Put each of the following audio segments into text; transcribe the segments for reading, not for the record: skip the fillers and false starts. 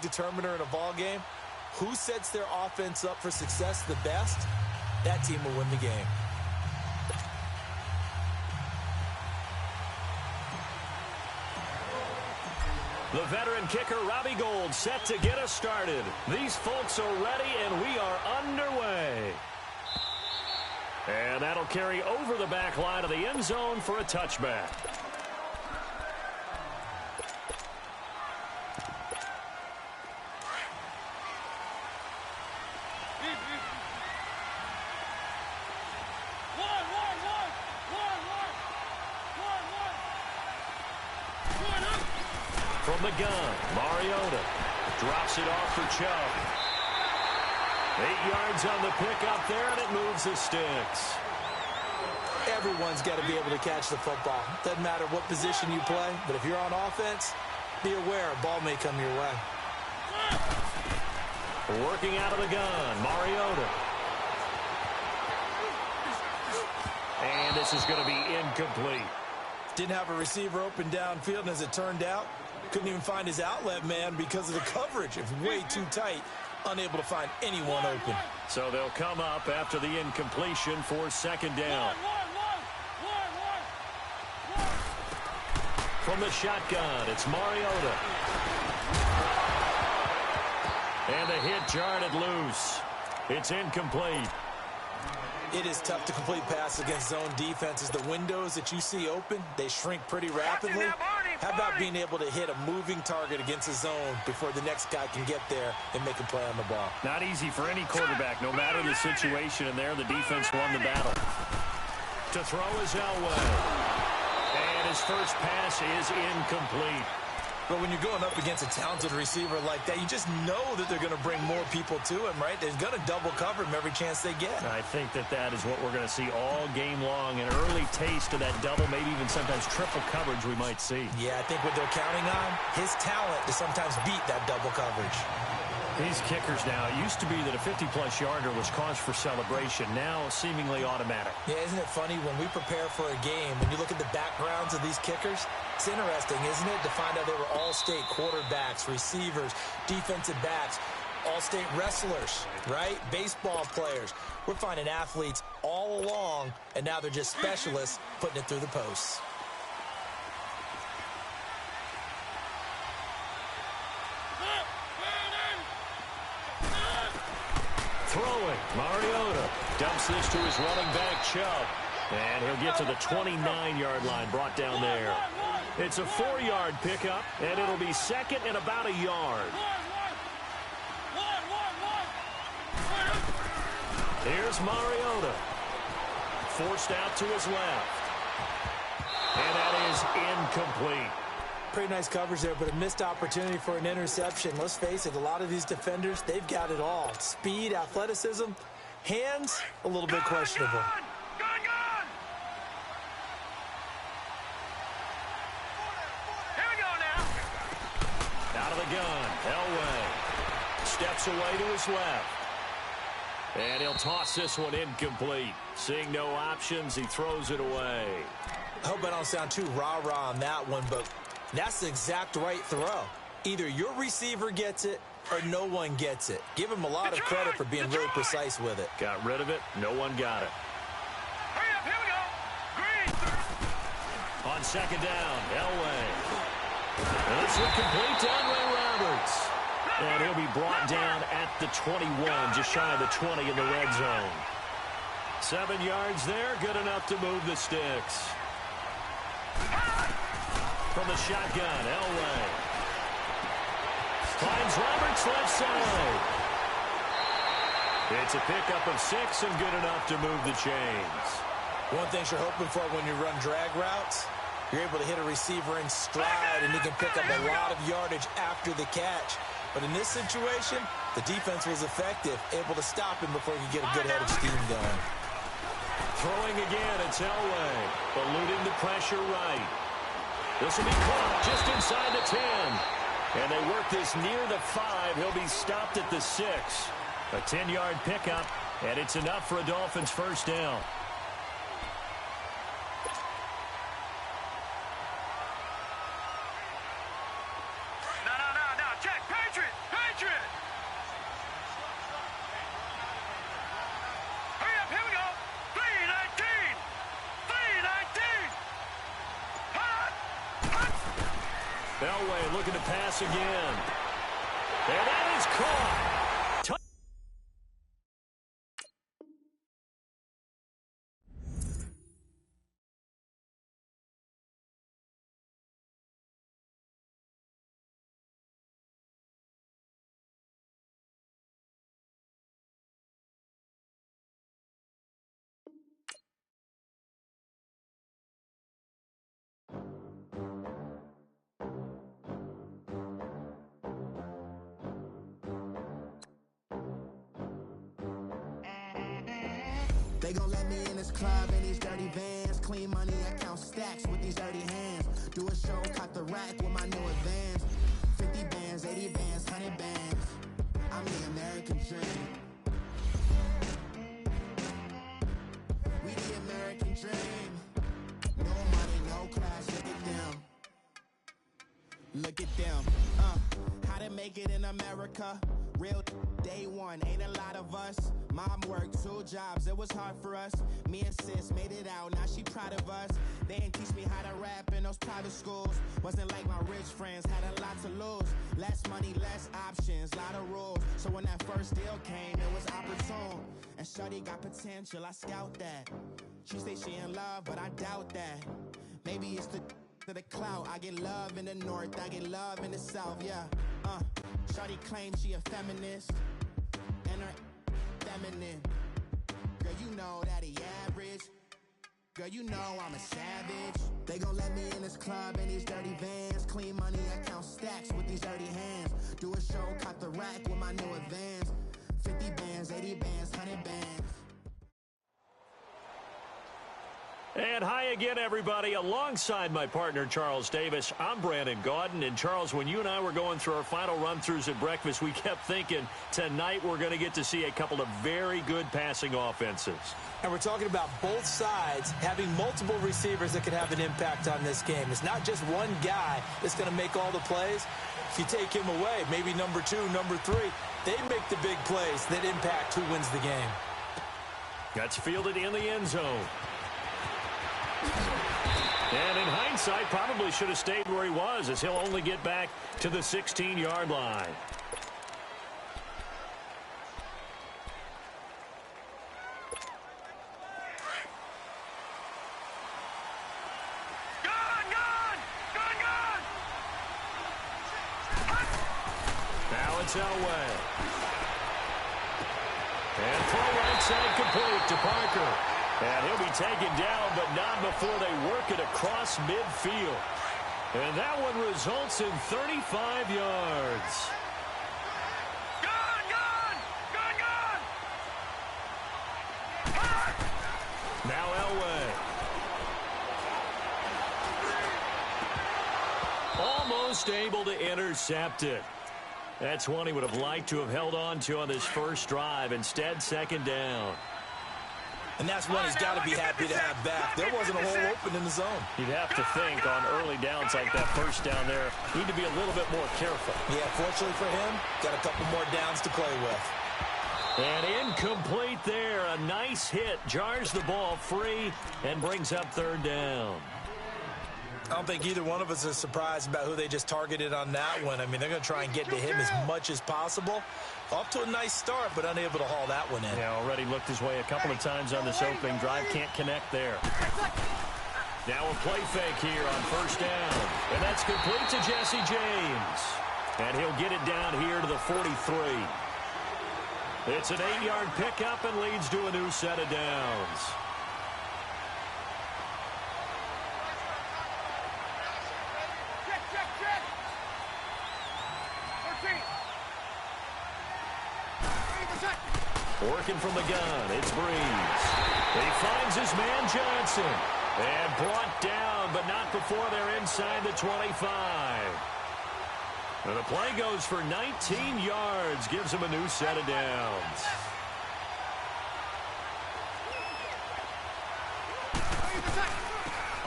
determiner in a ball game. Who sets their offense up for success the best, that team will win the game. The veteran kicker, Robbie Gould, set to get us started. These folks are ready, and we are underway. And that'll carry over the back line of the end zone for a touchback. From the gun, Mariota drops it off for Chubb. 8 yards on the pickup there, and it moves the sticks. Everyone's got to be able to catch the football. Doesn't matter what position you play, but if you're on offense, be aware a ball may come your way. Working out of the gun, Mariota. And this is going to be incomplete. Didn't have a receiver open downfield, and as it turned out, couldn't even find his outlet man because of the coverage. It's way too tight, unable to find anyone open. So they'll come up after the incompletion for second down. From the shotgun, it's Mariota. And the hit jarred it loose. It's incomplete. It is tough to complete passes against zone defenses. The windows that you see open, they shrink pretty rapidly. How about being able to hit a moving target against a zone before the next guy can get there and make a play on the ball? Not easy for any quarterback, no matter the situation. And there, the defense won the battle. To throw is Elway. And his first pass is incomplete. But when you're going up against a talented receiver like that, you just know that they're going to bring more people to him, right? They're going to double cover him every chance they get. I think that is what we're going to see all game long. An early taste of that double, maybe even sometimes triple coverage we might see. Yeah, I think what they're counting on, his talent to sometimes beat that double coverage. These kickers now, it used to be that a 50-plus yarder was cause for celebration. Now, seemingly automatic. Yeah, isn't it funny when we prepare for a game, when you look at the backgrounds of these kickers, it's interesting, isn't it, to find out they were all-state quarterbacks, receivers, defensive backs, all-state wrestlers, right? Baseball players. We're finding athletes all along, and now they're just specialists putting it through the posts. Throwing, Mariota dumps this to his running back, Chubb. And he'll get to the 29-yard line, brought down there. It's a 4-yard pickup, and it'll be second and about a yard. Here's Mariota. Forced out to his left. And that is incomplete. Pretty nice coverage there, but a missed opportunity for an interception. Let's face it, a lot of these defenders, they've got it all. Speed, athleticism, hands, a little bit questionable. Out of the gun, Elway steps away to his left. And he'll toss this one incomplete. Seeing no options, he throws it away. I hope I don't sound too rah-rah on that one, but that's the exact right throw. Either your receiver gets it or no one gets it. Give him a lot of credit for being really precise with it. Got rid of it. No one got it. Hurry up, here we go. Green. On second down, Elway. And this will complete to Andre Roberts. And he'll be brought down at the 21, just shy of the 20 in the red zone. 7 yards there, good enough to move the sticks. From the shotgun, Elway. Finds Roberts left side. It's a pickup of 6 and good enough to move the chains. One thing you're hoping for when you run drag routes, you're able to hit a receiver in stride and he can pick up a lot of yardage after the catch. But in this situation, the defense was effective, able to stop him before he could get a good head of steam going. Throwing again, it's Elway, eluding the pressure right. This will be caught just inside the 10. And they work this near the 5. He'll be stopped at the 6. A 10-yard pickup, and it's enough for a Dolphins first down. No, check, Patriot, looking to pass again. And that is caught. They gon' let me in this club in these dirty vans. Clean money, I count stacks with these dirty hands. Do a show, caught the rack with my new advance. 50 bands, 80 bands, 100 bands. I'm the American dream. We the American dream. No money, no class, look at them. Look at them. How to make it in America. Real day one, ain't a lot of us. Mom worked 2 jobs, it was hard for us. Me and sis made it out, now she proud of us. They didn't teach me how to rap in those private schools. Wasn't like my rich friends, had a lot to lose. Less money, less options, lot of rules. So when that first deal came, it was opportune. And shorty got potential, I scout that. She say she in love, but I doubt that. Maybe it's the clout. I get love in the north, I get love in the south, yeah. Shorty claims she a feminist, and her feminine. Girl, you know that he average. Girl, you know I'm a savage. They gon' let me in this club in these dirty vans. Clean money, I count stacks with these dirty hands. Do a show, caught the rack with my new advance. 50 bands, 80 bands, 100 bands. And hi again, everybody. Alongside my partner, Charles Davis, I'm Brandon Gaudin. And, Charles, when you and I were going through our final run-throughs at breakfast, we kept thinking tonight we're going to get to see a couple of very good passing offenses. And we're talking about both sides having multiple receivers that could have an impact on this game. It's not just one guy that's going to make all the plays. If you take him away, maybe number 2, number 3, they make the big plays that impact who wins the game. That's fielded in the end zone. And in hindsight, probably should have stayed where he was, as he'll only get back to the 16-yard line. Now it's Elway. And throw right side complete to Parker. And he'll be taken down, but not before they work it across midfield. And that one results in 35 yards. Now Elway. Almost able to intercept it. That's one he would have liked to have held on to on this first drive. Instead, second down. And that's one he's got to be happy to have back. There wasn't a hole open in the zone. You'd have to think on early downs like that first down there, need to be a little bit more careful. Yeah, fortunately for him, got a couple more downs to play with. And incomplete there. A nice hit. Jars the ball free and brings up third down. I don't think either one of us is surprised about who they just targeted on that one. I mean, they're going to try and get to him as much as possible. Off to a nice start, but unable to haul that one in. Yeah, already looked his way a couple of times on this opening drive. Can't connect there. Now a play fake here on first down. And that's complete to Jesse James. And he'll get it down here to the 43. It's an 8-yard pickup and leads to a new set of downs. Working from the gun, it's Breeze. He finds his man Johnson. And brought down, but not before they're inside the 25. And the play goes for 19 yards, gives him a new set of downs.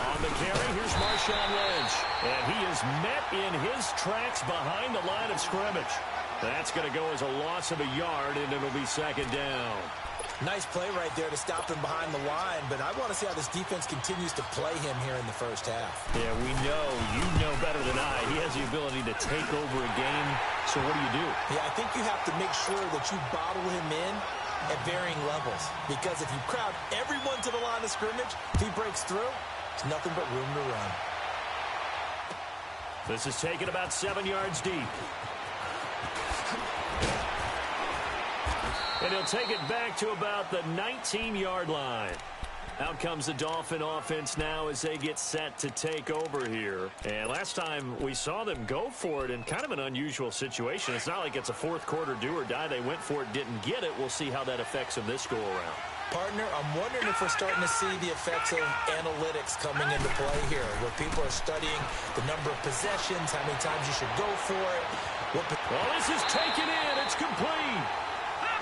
On the carry, here's Marshawn Lynch. And he is met in his tracks behind the line of scrimmage. That's going to go as a loss of a yard, and it'll be second down. Nice play right there to stop him behind the line, but I want to see how this defense continues to play him here in the first half. Yeah, we know. You know better than I. He has the ability to take over a game, so what do? Yeah, I think you have to make sure that you bottle him in at varying levels, because if you crowd everyone to the line of scrimmage, if he breaks through, it's nothing but room to run. This is taken about 7 yards deep. And he'll take it back to about the 19-yard line. Out comes the Dolphin offense now as they get set to take over here. And last time we saw them go for it in kind of an unusual situation. It's not like it's a fourth quarter do or die. They went for it, didn't get it. We'll see how that affects them this go-around. Partner, I'm wondering if we're starting to see the effects of analytics coming into play here, where people are studying the number of possessions, how many times you should go for it. Well, this is taken in. It's complete.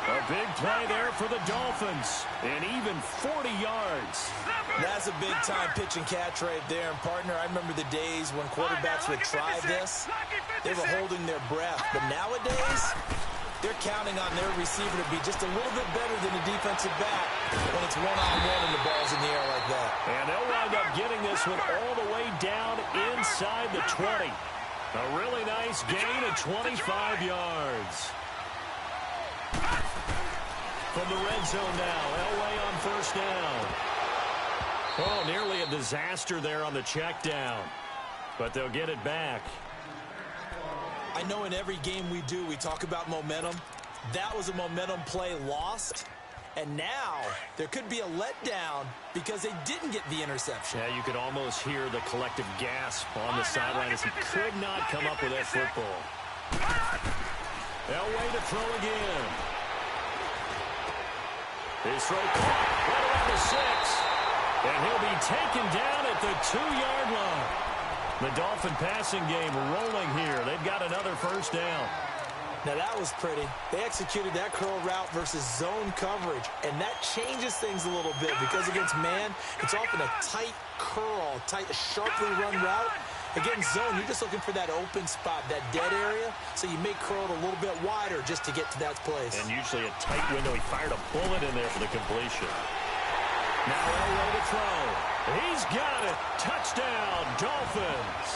A big play there for the Dolphins, and even 40 yards. That's a big-time pitch and catch right there. And, partner, I remember the days when quarterbacks would try this. They were holding their breath. But nowadays, they're counting on their receiver to be just a little bit better than the defensive back when it's one-on-one and the ball's in the air like that. And they'll wind up getting this one all the way down inside the 20. A really nice gain of 25 yards. From the red zone now, Elway on first down. Oh, nearly a disaster there on the check down. But they'll get it back. I know in every game we do, we talk about momentum. That was a momentum play lost. And now there could be a letdown because they didn't get the interception. Yeah, you could almost hear the collective gasp on the sideline as he could not come up with that football. Elway to throw again. His throw caught right around the 6. And he'll be taken down at the 2-yard line. The Dolphin passing game rolling here. They've got another first down. Now that was pretty. They executed that curl route versus zone coverage, and that changes things a little bit because against man, it's often a tight curl, sharply run route. Against zone, you're just looking for that open spot, that dead area, so you may curl it a little bit wider just to get to that place. And usually a tight window. He fired a bullet in there for the completion. Now Elway to throw. He's got it. Touchdown, Dolphins.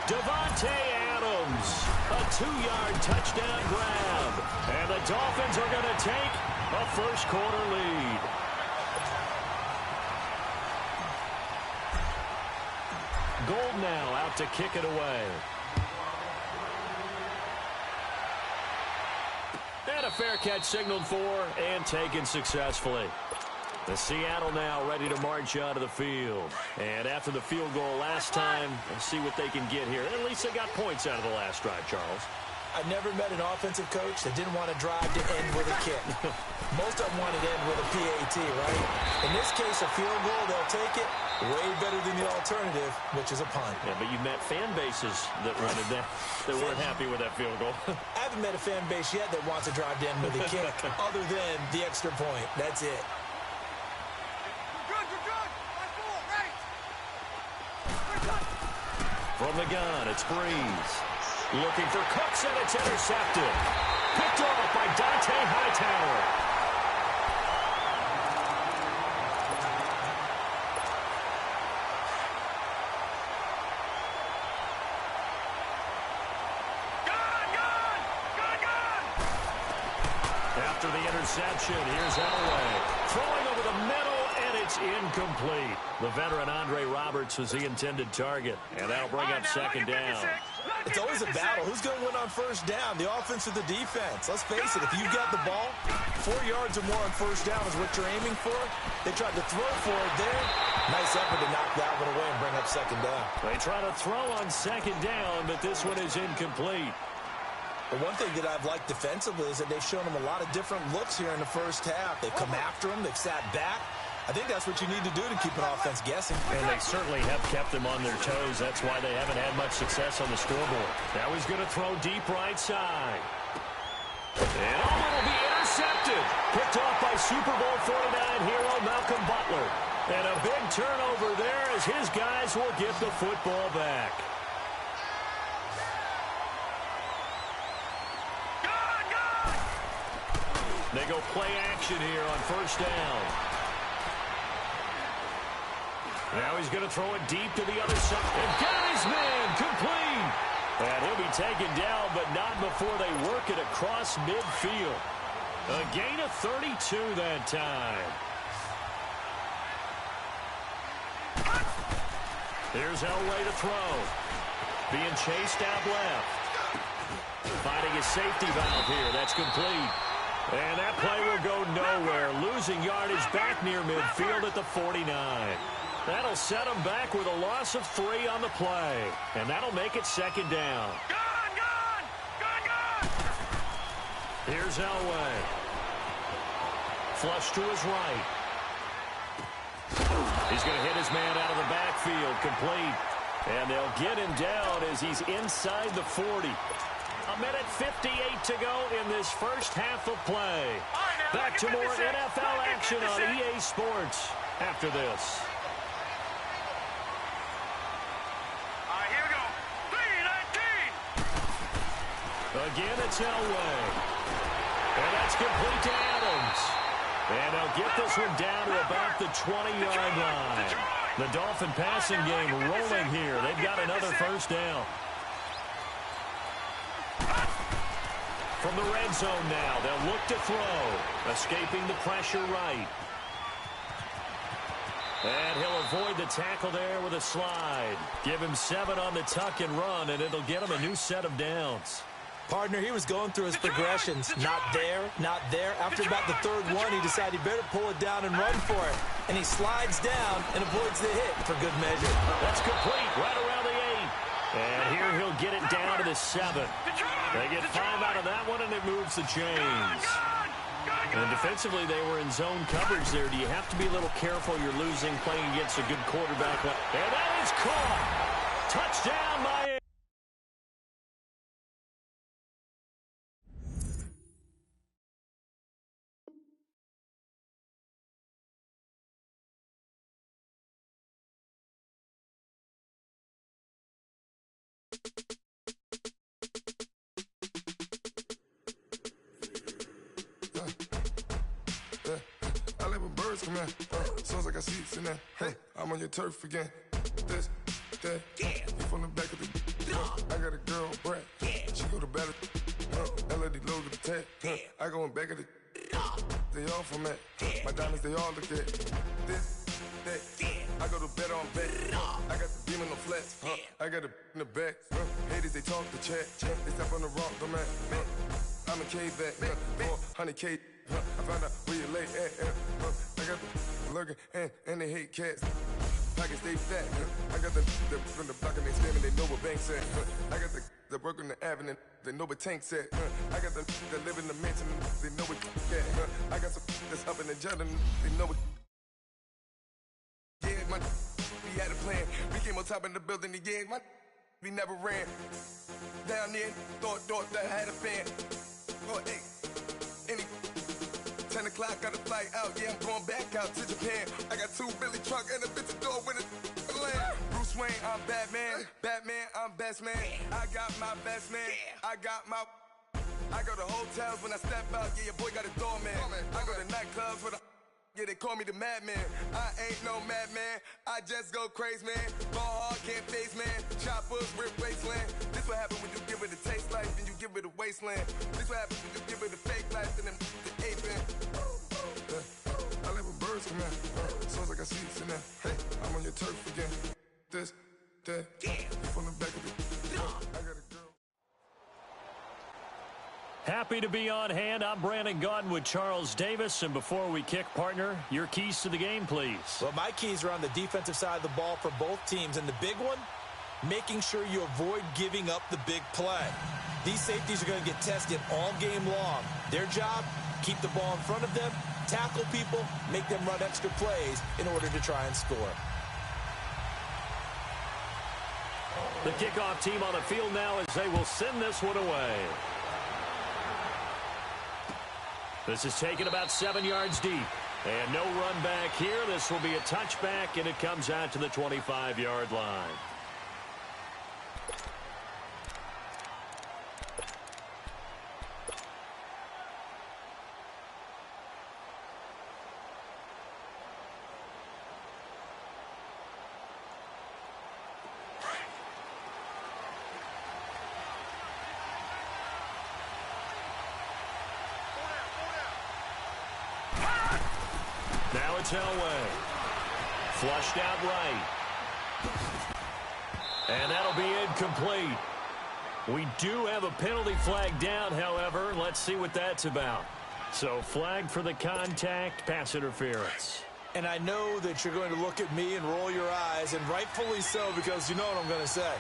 Devontae Adams, a 2-yard touchdown grab. And the Dolphins are going to take a first-quarter lead. Gold now out to kick it away. And a fair catch signaled for and taken successfully. The Seattle now ready to march out of the field. And after the field goal last time, let's see what they can get here. At least they got points out of the last drive, Charles. I've never met an offensive coach that didn't want to drive to end with a kick. Most of them wanted to end with a PAT, right? In this case, a field goal, they'll take it. Way better than the alternative, which is a punt. Yeah, but you've met fan bases that wanted that, that weren't happy with that field goal. I haven't met a fan base yet that wants to drive to end with a kick other than the extra point. That's it. From the gun, it's Breeze. Looking for Cooks, and it's intercepted. Picked off by Dante Hightower. After the interception, here's Elway. Throwing over the middle, and it's incomplete. The veteran Andre Roberts was the intended target, and that'll bring up second down. It's always a battle. Who's going to win on first down, the offense or the defense? Let's face it, if you've got the ball, 4 yards or more on first down is what you're aiming for. They tried to throw for it there. Nice effort to knock that one away and bring up second down. They try to throw on second down, but this one is incomplete. But one thing that I've liked defensively is that they've shown them a lot of different looks here in the first half. They've come after them. They've sat back. I think that's what you need to do to keep an offense guessing. And they certainly have kept them on their toes. That's why they haven't had much success on the scoreboard. Now he's going to throw deep right side. And will be intercepted. Picked off by Super Bowl 49 hero Malcolm Butler. And a big turnover there as his guys will get the football back. They go play action here on first down. Now he's going to throw it deep to the other side. And got his man complete. And he'll be taken down, but not before they work it across midfield. A gain of 32 that time. Here's Elway to throw. Being chased out left. Finding a safety valve here. That's complete. And that play will go nowhere. Losing yardage back near midfield at the 49. That'll set them back with a loss of 3 on the play. And that'll make it second down. Gone! Here's Elway. Flush to his right. He's going to hit his man out of the backfield. Complete. And they'll get him down as he's inside the 40. A minute 58 to go in this first half of play. Back to more NFL action on EA Sports after this. Here we go. 3-19. Again, it's Elway. And that's complete to Adams. And they'll get this one down to about the 20-yard line. The Dolphin passing game rolling here. They've got another first down. From the red zone now, they'll look to throw. Escaping the pressure right. And he'll avoid the tackle there with a slide. Give him 7 on the tuck and run, and it'll get him a new set of downs. Partner, he was going through his progressions. Not there, not there. After about the third one, he decided he better pull it down and run for it. And he slides down and avoids the hit for good measure. That's complete right around the 8. And here he'll get it down to the 7. They get 5 out of that one, and it moves the chains. And defensively, they were in zone coverage there. Do you have to be a little careful? You're losing, playing against a good quarterback. And that is caught. Touchdown, Miami. I live with birds come in. Soon as I got seats in there. I'm on your turf again. This, that. You from the back of the. I got a girl, Brad. She go to battle. LED logo the tag. I go in back of the. They all from that. My diamonds, they all look at. This, that. I go to bed on bed. I got the beam on the flats. I got it in the back. Haters, they talk the chat. They step on the rock, the man. I'm a K-back. 400K. I found out where you lay at. I got the lurking and they hate cats. Pockets stay fat. I got the from the block and they scamming, they know what banks at. I got the work on the avenue, they know what tanks at. I got the live in the mansion, they know what at. I got some that's up in the jungle, they know what. Yeah, my we had a plan. We came on top in the building, yeah, my we never ran. Down there, thought that I had a fan. Oh, hey, any 10 o'clock, got a flight out. Yeah, I'm going back out to Japan. I got 2 Billy truck and a bitch door with a land. Bruce Wayne, I'm Batman. Batman, I'm best man. I got my best man. I got my. I go to hotels when I step out. Yeah, your boy got a doorman. I go to nightclubs with a. Yeah, they call me the madman. I ain't no madman. I just go crazy, man. Ball hard, can't face, man. Choppers, rip wasteland. This what happen when you give it a taste life and you give it a wasteland. This what happens when you give it a fake life and then the ape in. I live with birds come in. Soon as I got seats in there. I'm on your turf again. This, that. From the back of the. I got a girl. Happy to be on hand. I'm Brandon Gaudin with Charles Davis. And before we kick, partner, your keys to the game, please. Well, my keys are on the defensive side of the ball for both teams. And the big one, making sure you avoid giving up the big play. These safeties are going to get tested all game long. Their job, keep the ball in front of them, tackle people, make them run extra plays in order to try and score. The kickoff team on the field now as they will send this one away. This is taken about 7 yards deep. And no run back here. This will be a touchback, and it comes out to the 25-yard line. it's Elway. Flushed out right. And that'll be incomplete. We do have a penalty flag down, however. Let's see what that's about. So flag for the contact, pass interference. And I know that you're going to look at me and roll your eyes, and rightfully so, because you know what I'm going to say.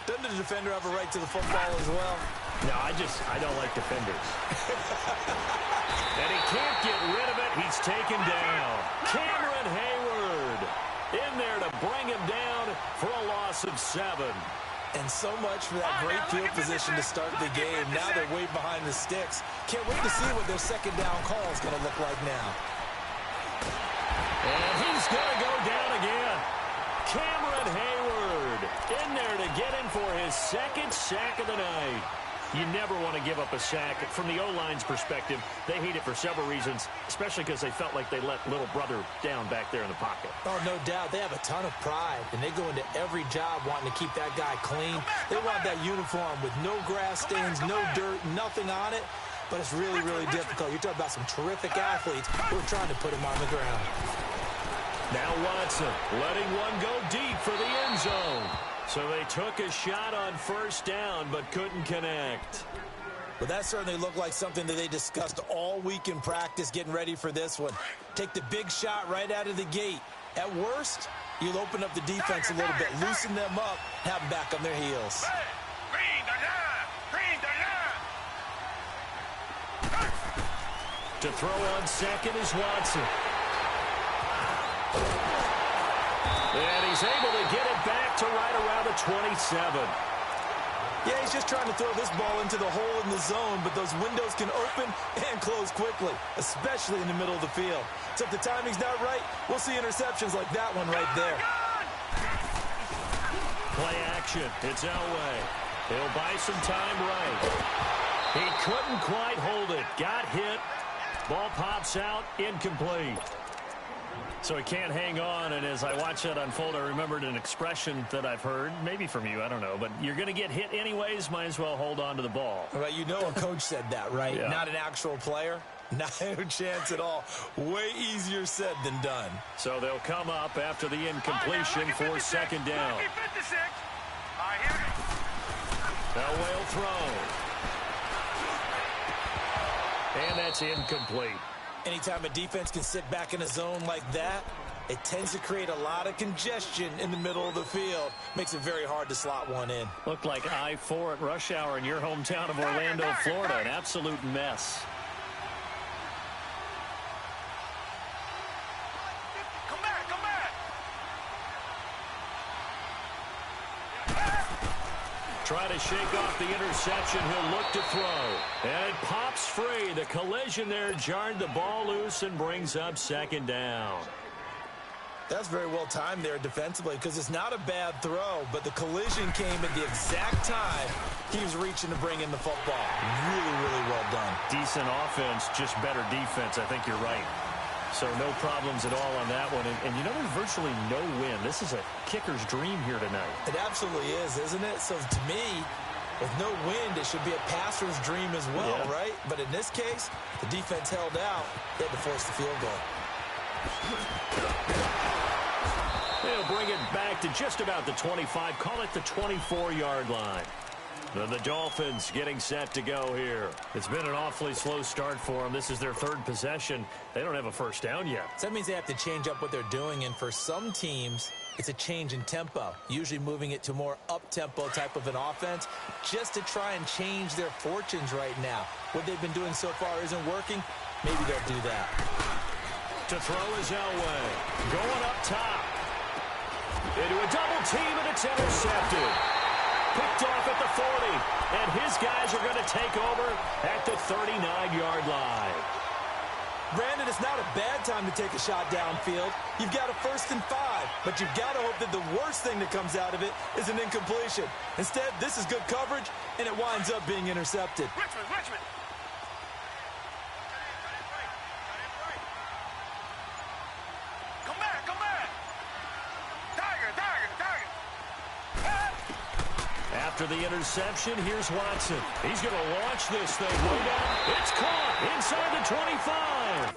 Doesn't the defender have a right to the football as well? No, I don't like defenders. And he can't get rid of it. He's taken down. Cameron Hayward in there to bring him down for a loss of 7. And so much for that great field position to start the game. Now they're way behind the sticks. Can't wait to see what their second down call is going to look like now. And he's going to go down again. Cameron Hayward in there to get him for his second sack of the night. You never want to give up a sack. From the O-line's perspective, they hate it for several reasons, especially because they felt like they let little brother down back there in the pocket. Oh, no doubt. They have a ton of pride, and they go into every job wanting to keep that guy clean. They want that uniform with no grass stains, no dirt, nothing on it. But it's really, really difficult. You're talking about some terrific athletes who are trying to put him on the ground. Now Watson letting one go deep for the end zone. So they took a shot on first down but couldn't connect. But that certainly looked like something that they discussed all week in practice getting ready for this one. Take the big shot right out of the gate. At worst, you'll open up the defense a little bit, loosen them up, have them back on their heels. To throw on second is Watson. And he's able to get it back to right around the 27. Yeah, he's just trying to throw this ball into the hole in the zone, but those windows can open and close quickly, especially in the middle of the field. So if the timing's not right, we'll see interceptions like that one right there. Play action. It's Elway. He'll buy some time right. He couldn't quite hold it. Got hit. Ball pops out. Incomplete. So he can't hang on, and as I watch that unfold, I remembered an expression that I've heard, maybe from you, I don't know, but you're going to get hit anyways, might as well hold on to the ball. Well, you know a coach said that, right? Yeah. Not an actual player. Not a chance at all. Way easier said than done. So they'll come up after the incompletion for second down. Elway will throw. And that's incomplete. Anytime a defense can sit back in a zone like that, it tends to create a lot of congestion in the middle of the field. Makes it very hard to slot one in. Looked like I-4 at rush hour in your hometown of Orlando, Florida. An absolute mess. Come back, come back. Try to shake off the interception. He'll look to throw. And it pops free. The collision there jarred the ball loose and brings up second down. That's very well timed there defensively because it's not a bad throw, but the collision came at the exact time he was reaching to bring in the football. Really, really well done. Decent offense, just better defense. I think you're right. So no problems at all on that one. And you know, there's virtually no win. This is a kicker's dream here tonight. It absolutely is, isn't it? So to me, with no wind, it should be a passer's dream as well, yeah. Right? But in this case, the defense held out. They had to force the field goal. They'll bring it back to just about the 25. Call it the 24-yard line. The Dolphins getting set to go here. It's been an awfully slow start for them. This is their third possession. They don't have a first down yet. So that means they have to change up what they're doing, and for some teams, it's a change in tempo, usually moving it to more up-tempo type of an offense just to try and change their fortunes right now. What they've been doing so far isn't working. Maybe they'll do that. To throw is Elway. Going up top. Into a double team, and it's intercepted. Picked off at the 40, and his guys are going to take over at the 39-yard line. Brandon, it's not a bad time to take a shot downfield. You've got a 1st and 5, but you've got to hope that the worst thing that comes out of it is an incompletion. Instead, this is good coverage, and it winds up being intercepted. Richmond. Come back. Tiger. After the interception, here's Watson. He's going to launch this thing way down. It's caught inside the 25.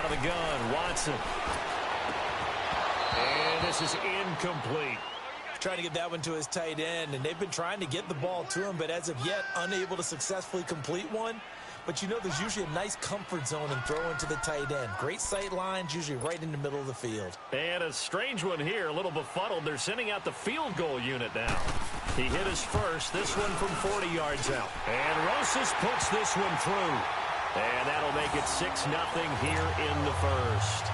out of the gun. Watson. And this is incomplete. Trying to get that one to his tight end, and they've been trying to get the ball to him, but as of yet, unable to successfully complete one. But you know there's usually a nice comfort zone in throwing to the tight end. Great sight lines, usually right in the middle of the field. And a strange one here, a little befuddled. They're sending out the field goal unit now. He hit his first, this one from 40 yards out. And Rosas puts this one through. And that'll make it 6-0 here in the first.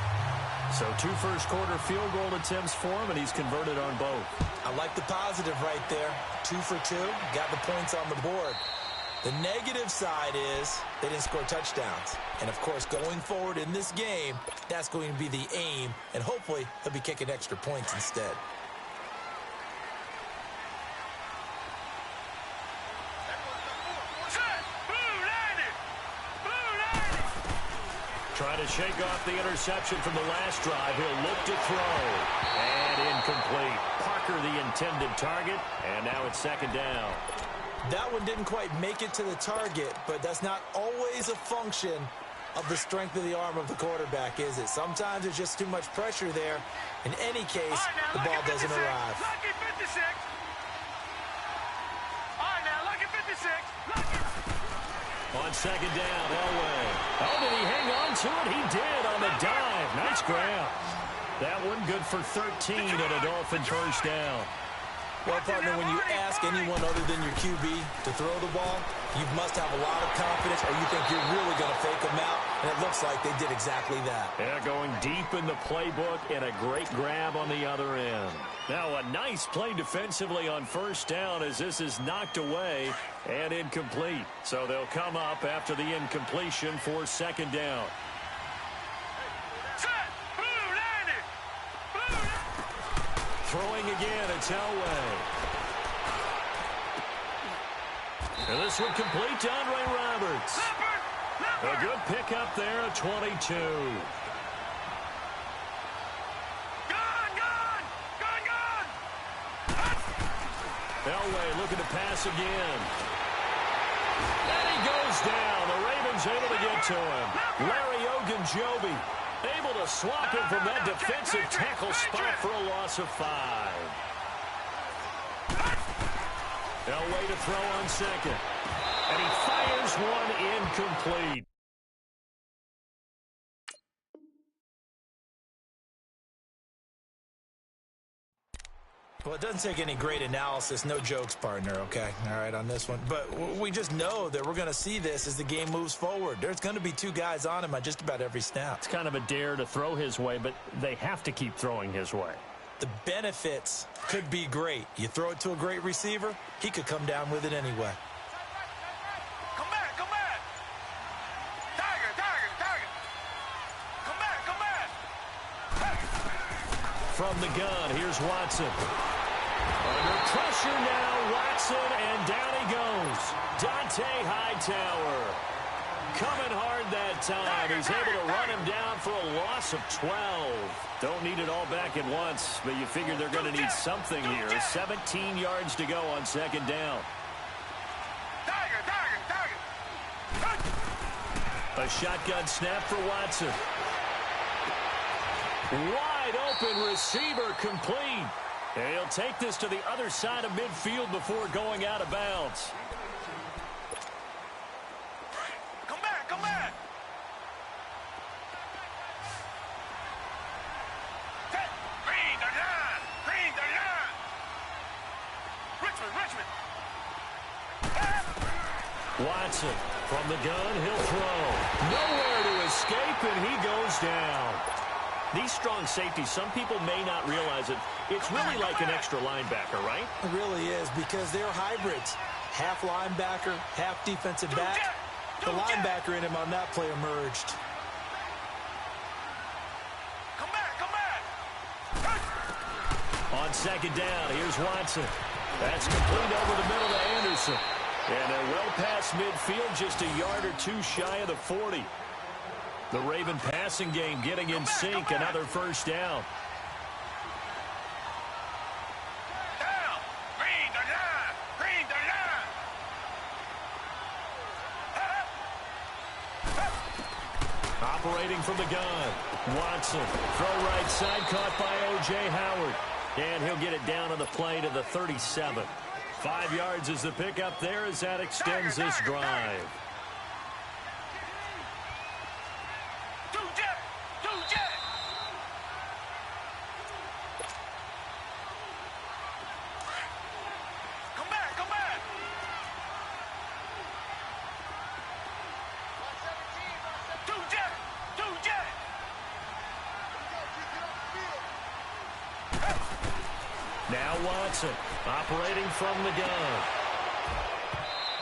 So 2 first-quarter field goal attempts for him, and he's converted on both. I like the positive right there. 2 for 2, got the points on the board. The negative side is they didn't score touchdowns. And, of course, going forward in this game, that's going to be the aim, and hopefully he'll be kicking extra points instead. Trying to shake off the interception from the last drive. He'll look to throw. And incomplete. Parker the intended target. And now it's second down. That one didn't quite make it to the target, but that's not always a function of the strength of the arm of the quarterback, is it? Sometimes there's just too much pressure there. In any case, the ball doesn't arrive. Lucky 56. All right, now, lucky 56. Lucky. On second down, Elway. Oh, did he hang on to it? He did on the dive. Nice grab. That one good for 13 and a Dolphin first down. Well, partner, when you ask anyone other than your QB to throw the ball, you must have a lot of confidence or you think you're really going to fake them out, and it looks like they did exactly that. Yeah, going deep in the playbook and a great grab on the other end. Now a nice play defensively on first down as this is knocked away and incomplete. So they'll come up after the incompletion for second down. Throwing again, it's Elway. And this one complete to Andre Roberts. A good pickup there at 22. Elway looking to pass again. And he goes down. The Ravens able to get to him. Larry Ogunjobi able to swap him from that defensive tackle spot for a loss of 5. Elway to throw on second. And he fires one incomplete. Well, it doesn't take any great analysis. No jokes, partner, okay? All right, on this one. But we just know that we're going to see this as the game moves forward. There's going to be 2 guys on him on just about every snap. It's kind of a dare to throw his way, but they have to keep throwing his way. The benefits could be great. You throw it to a great receiver, he could come down with it anyway. Come back, come back. Tiger, tiger, tiger. Come back, come back. From the gun, here's Watson. Under pressure now, Watson, and down he goes. Dante Hightower coming hard that time. He's able to run him down for a loss of 12. Don't need it all back at once, but you figure they're going to need something here. 17 yards to go on second down. Tiger, tiger, tiger. A shotgun snap for Watson. Wide open receiver complete. And he'll take this to the other side of midfield before going out of bounds. Come back, come back. Green the line, green the line. Richmond, Richmond. Watson from the gun, he'll throw. Nowhere to escape, and he goes down. These strong safeties, some people may not realize it. It's really like an extra linebacker, right? It really is, because they're hybrids. Half linebacker, half defensive back. The linebacker in him on that play emerged. Come back, come back. On second down, here's Watson. That's complete over the middle to Anderson. And they're well past midfield, just a yard or 2 shy of the 40. The Raven passing game getting in sync, another first down. Down. Green the line, green the line. operating from the gun. Watson, throw right side, caught by O.J. Howard. And he'll get it down on the play to the 37. 5 yards is the pickup there as that extends this drive. Now Watson operating from the gun.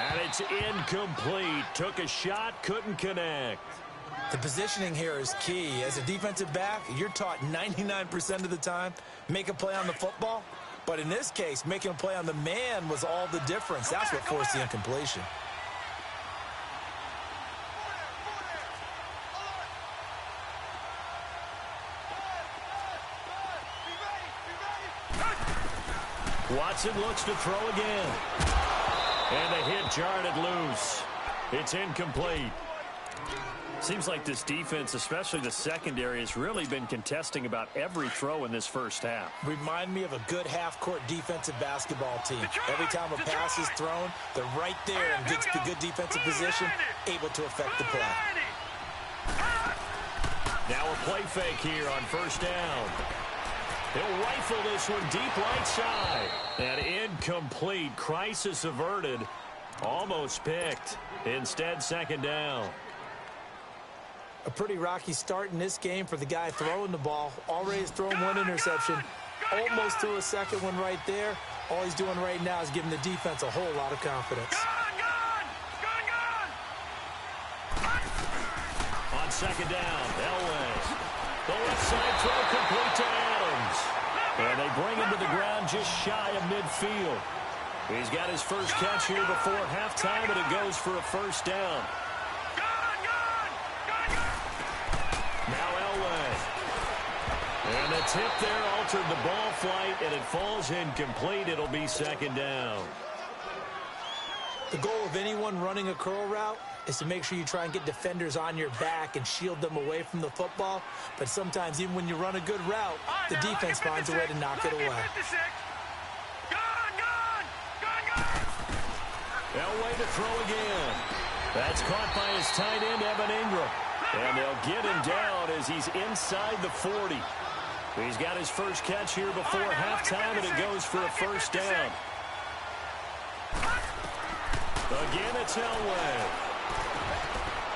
And it's incomplete. Took a shot, couldn't connect. The positioning here is key. As a defensive back, you're taught 99% of the time, make a play on the football. But in this case, making a play on the man was all the difference. That's what forced the incompletion. Watson looks to throw again. And the hit jarred it loose. It's incomplete. Seems like this defense, especially the secondary, has really been contesting about every throw in this first half. Remind me of a good half-court defensive basketball team. Every time a pass is thrown, they're right there in good defensive position, able to affect the play. Now a play fake here on first down. He'll rifle this one deep right side. And incomplete. Crisis averted. Almost picked. Instead, second down. A pretty rocky start in this game for the guy throwing the ball. Already has thrown one interception. Almost threw a second one right there. All he's doing right now is giving the defense a whole lot of confidence. On second down, Elway. The left side throw complete to Adams. And they bring him to the ground just shy of midfield. He's got his first catch here before halftime, and it goes for a first down. Now Elway. And the tip there altered the ball flight, and it falls incomplete. It'll be second down. The goal of anyone running a curl route is to make sure you try and get defenders on your back and shield them away from the football. But sometimes, even when you run a good route, the defense finds a way to knock it away. Elway to throw again. That's caught by his tight end, Evan Ingram. And they'll get him down as he's inside the 40. He's got his first catch here before halftime, and it goes for a first down. Again, it's Elway.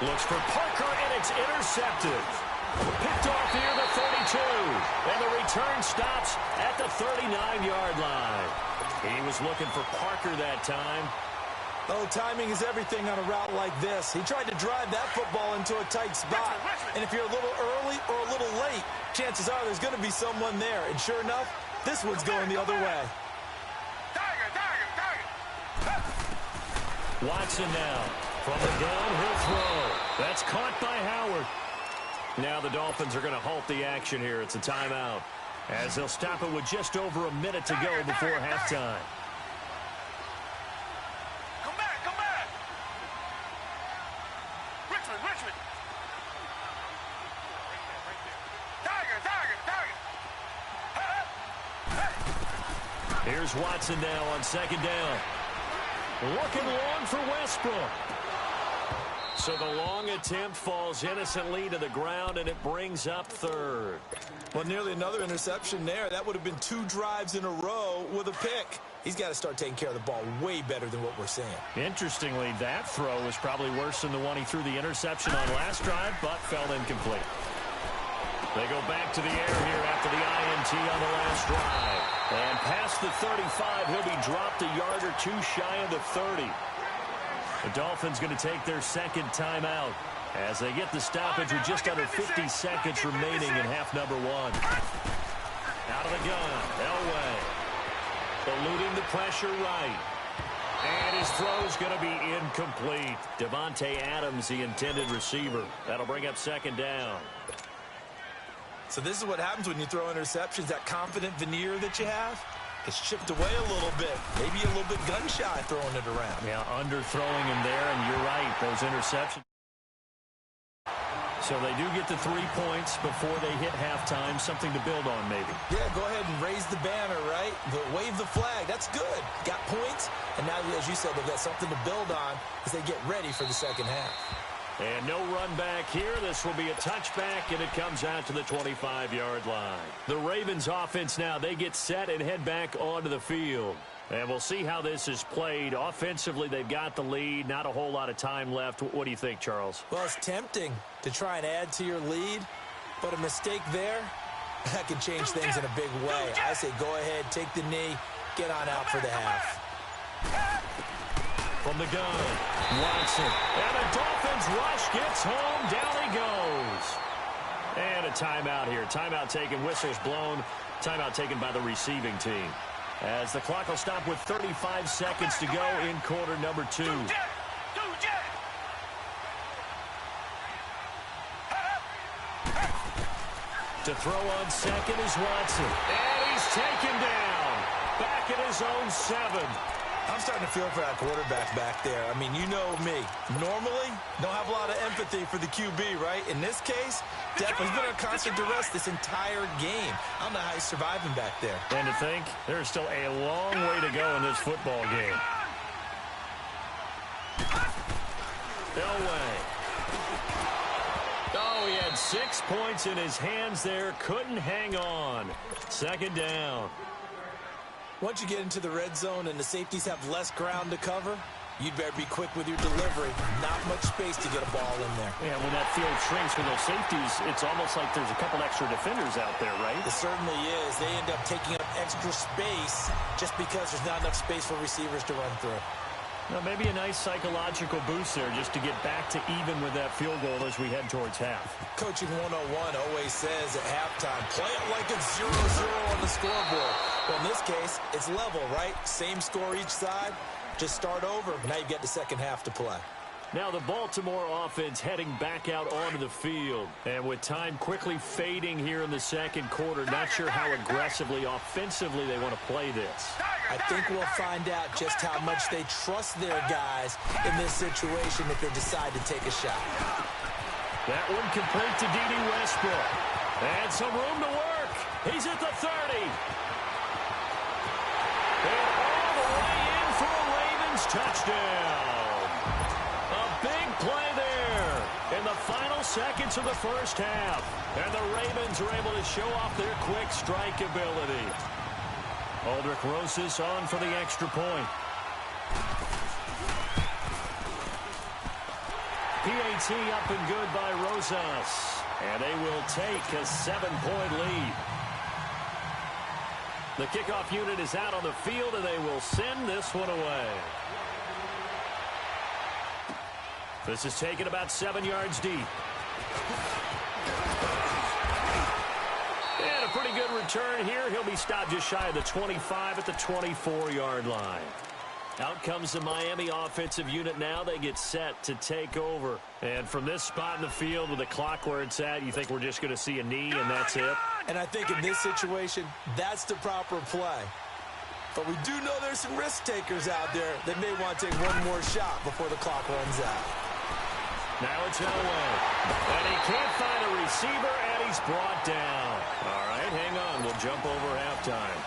Looks for Parker, and it's intercepted. Picked off here the 32. And the return stops at the 39-yard line. He was looking for Parker that time. Oh, timing is everything on a route like this. He tried to drive that football into a tight spot. And if you're a little early or a little late, chances are there's going to be someone there. And sure enough, this one's going the other way. Watson now. From the gun, he'll throw. That's caught by Howard. Now the Dolphins are going to halt the action here. It's a timeout, as they'll stop it with just over a minute to go before halftime. Come back. Richmond. Tiger. Here's Watson now on second down. Looking long for Westbrook. So the long attempt falls innocently to the ground, and it brings up third. Well, nearly another interception there. That would have been 2 drives in a row with a pick. He's got to start taking care of the ball way better than what we're seeing. Interestingly, that throw was probably worse than the one he threw the interception on last drive, but fell incomplete. They go back to the air here after the INT on the last drive. And past the 35, he'll be dropped a yard or 2 shy of the 30. The Dolphins going to take their second timeout as they get the stoppage with just under 50 seconds remaining in half number 1. Out of the gun, Elway. Eluding the pressure right. And his throw's going to be incomplete. Devontae Adams, the intended receiver. That'll bring up second down. So this is what happens when you throw interceptions. That confident veneer that you have, it's chipped away a little bit. Maybe a little bit gun-shy throwing it around. Yeah, underthrowing him there, and you're right, those interceptions. So they do get the 3 points before they hit halftime. Something to build on, maybe. Yeah, go ahead and raise the banner, right? Wave the flag. That's good. Got points. And now, as you said, they've got something to build on as they get ready for the second half. And no run back here. This will be a touchback, and it comes out to the 25-yard line. The Ravens offense now, they get set and head back onto the field. And we'll see how this is played. Offensively, they've got the lead. Not a whole lot of time left. What do you think, Charles? Well, it's tempting to try and add to your lead, but a mistake there, that can change things in a big way. I say go ahead, take the knee, get on out for the half. From the gun, Watson. And the Dolphins rush gets home. Down he goes. And a timeout here. Timeout taken, whistles blown. Timeout taken by the receiving team. As the clock will stop with 35 seconds to go in quarter number 2. To throw on second is Watson. And he's taken down. Back at his own 7. I'm starting to feel for that quarterback back there. I mean, you know me. Normally, don't have a lot of empathy for the QB, right? In this case, definitely he's been on constant duress this entire game. I don't know how he's surviving back there. And to think, there's still a long way to go in this football game. Elway. Oh, he had 6 points in his hands there. Couldn't hang on. Second down. Once you get into the red zone and the safeties have less ground to cover, you'd better be quick with your delivery. Not much space to get a ball in there. Yeah, when that field shrinks with those safeties, it's almost like there's a couple extra defenders out there, right? It certainly is. They end up taking up extra space just because there's not enough space for receivers to run through. Now, maybe a nice psychological boost there just to get back to even with that field goal as we head towards half. Coaching 101 always says at halftime, play it like it's 0-0 on the scoreboard. Well, in this case, it's level, right? Same score each side. Just start over. Now you get the second half to play. Now the Baltimore offense heading back out onto the field. And with time quickly fading here in the second quarter, not sure how aggressively, offensively they want to play this. I think we'll find out just how much they trust their guys in this situation if they decide to take a shot. That one complete to D.D. Westbrook. And some room to work. He's at the 30. And all the way in for a Ravens touchdown. A big play there in the final seconds of the first half. And the Ravens are able to show off their quick strike ability. Aldrich Rosas on for the extra point. PAT up and good by Rosas. And they will take a 7-point lead. The kickoff unit is out on the field, and they will send this one away. This is taken about 7 yards deep. And a pretty good return here. He'll be stopped just shy of the 25 at the 24-yard line. Out comes the Miami offensive unit now. They get set to take over. And from this spot in the field with the clock where it's at, you think we're just going to see a knee and that's it? And I think in this situation, that's the proper play. But we do know there's some risk takers out there that may want to take one more shot before the clock runs out. Now it's Elway. And he can't find a receiver, and he's brought down. All right, hang on. We'll jump over halftime.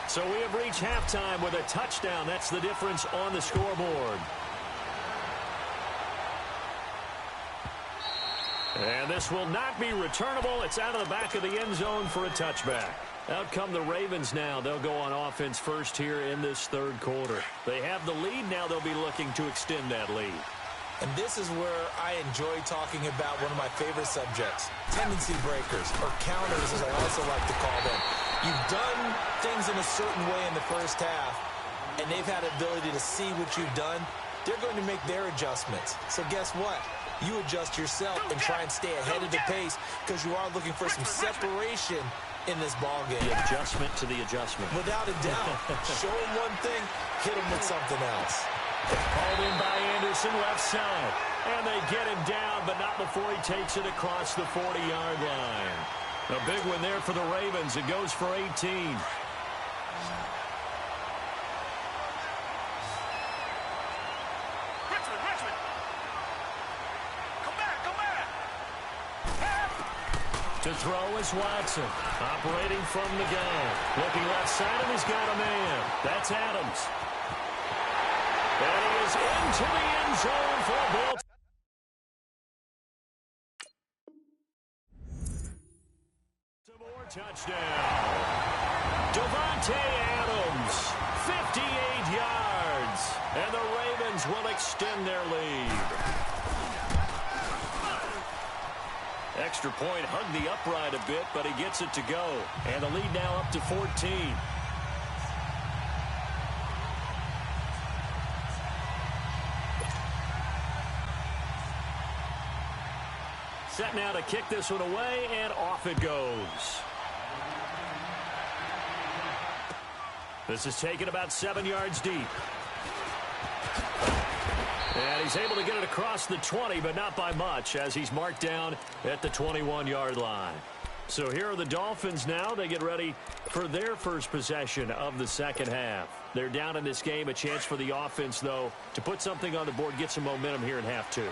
So we have reached halftime with a touchdown. That's the difference on the scoreboard. And this will not be returnable. It's out of the back of the end zone for a touchback. Out come the Ravens now. They'll go on offense first here in this third quarter. They have the lead. Now they'll be looking to extend that lead. And this is where I enjoy talking about one of my favorite subjects, tendency breakers, or counters as I also like to call them. You've done things in a certain way in the first half, and they've had ability to see what you've done. They're going to make their adjustments. So guess what? You adjust yourself and try and stay ahead of the pace because you are looking for some separation in this ball game. The adjustment to the adjustment. Without a doubt. Show them one thing, hit them with something else. Called in by Anderson, left side. And they get him down, but not before he takes it across the 40-yard line. A big one there for the Ravens. It goes for 18. To throw is Watson. Operating from the gun. Looking left side, and he's got a man. That's Adams. And he is into the end zone for a ball. Some more touchdown. Davante Adams, 58 yards. And the Ravens will extend their lead. Extra point hugged the upright a bit, but he gets it to go. And the lead now up to 14. Set now to kick this one away, and off it goes. This is taken about 7 yards deep. And he's able to get it across the 20, but not by much, as he's marked down at the 21-yard line. So here are the Dolphins now. They get ready for their first possession of the second half. They're down in this game. A chance for the offense, though, to put something on the board, get some momentum here in half two.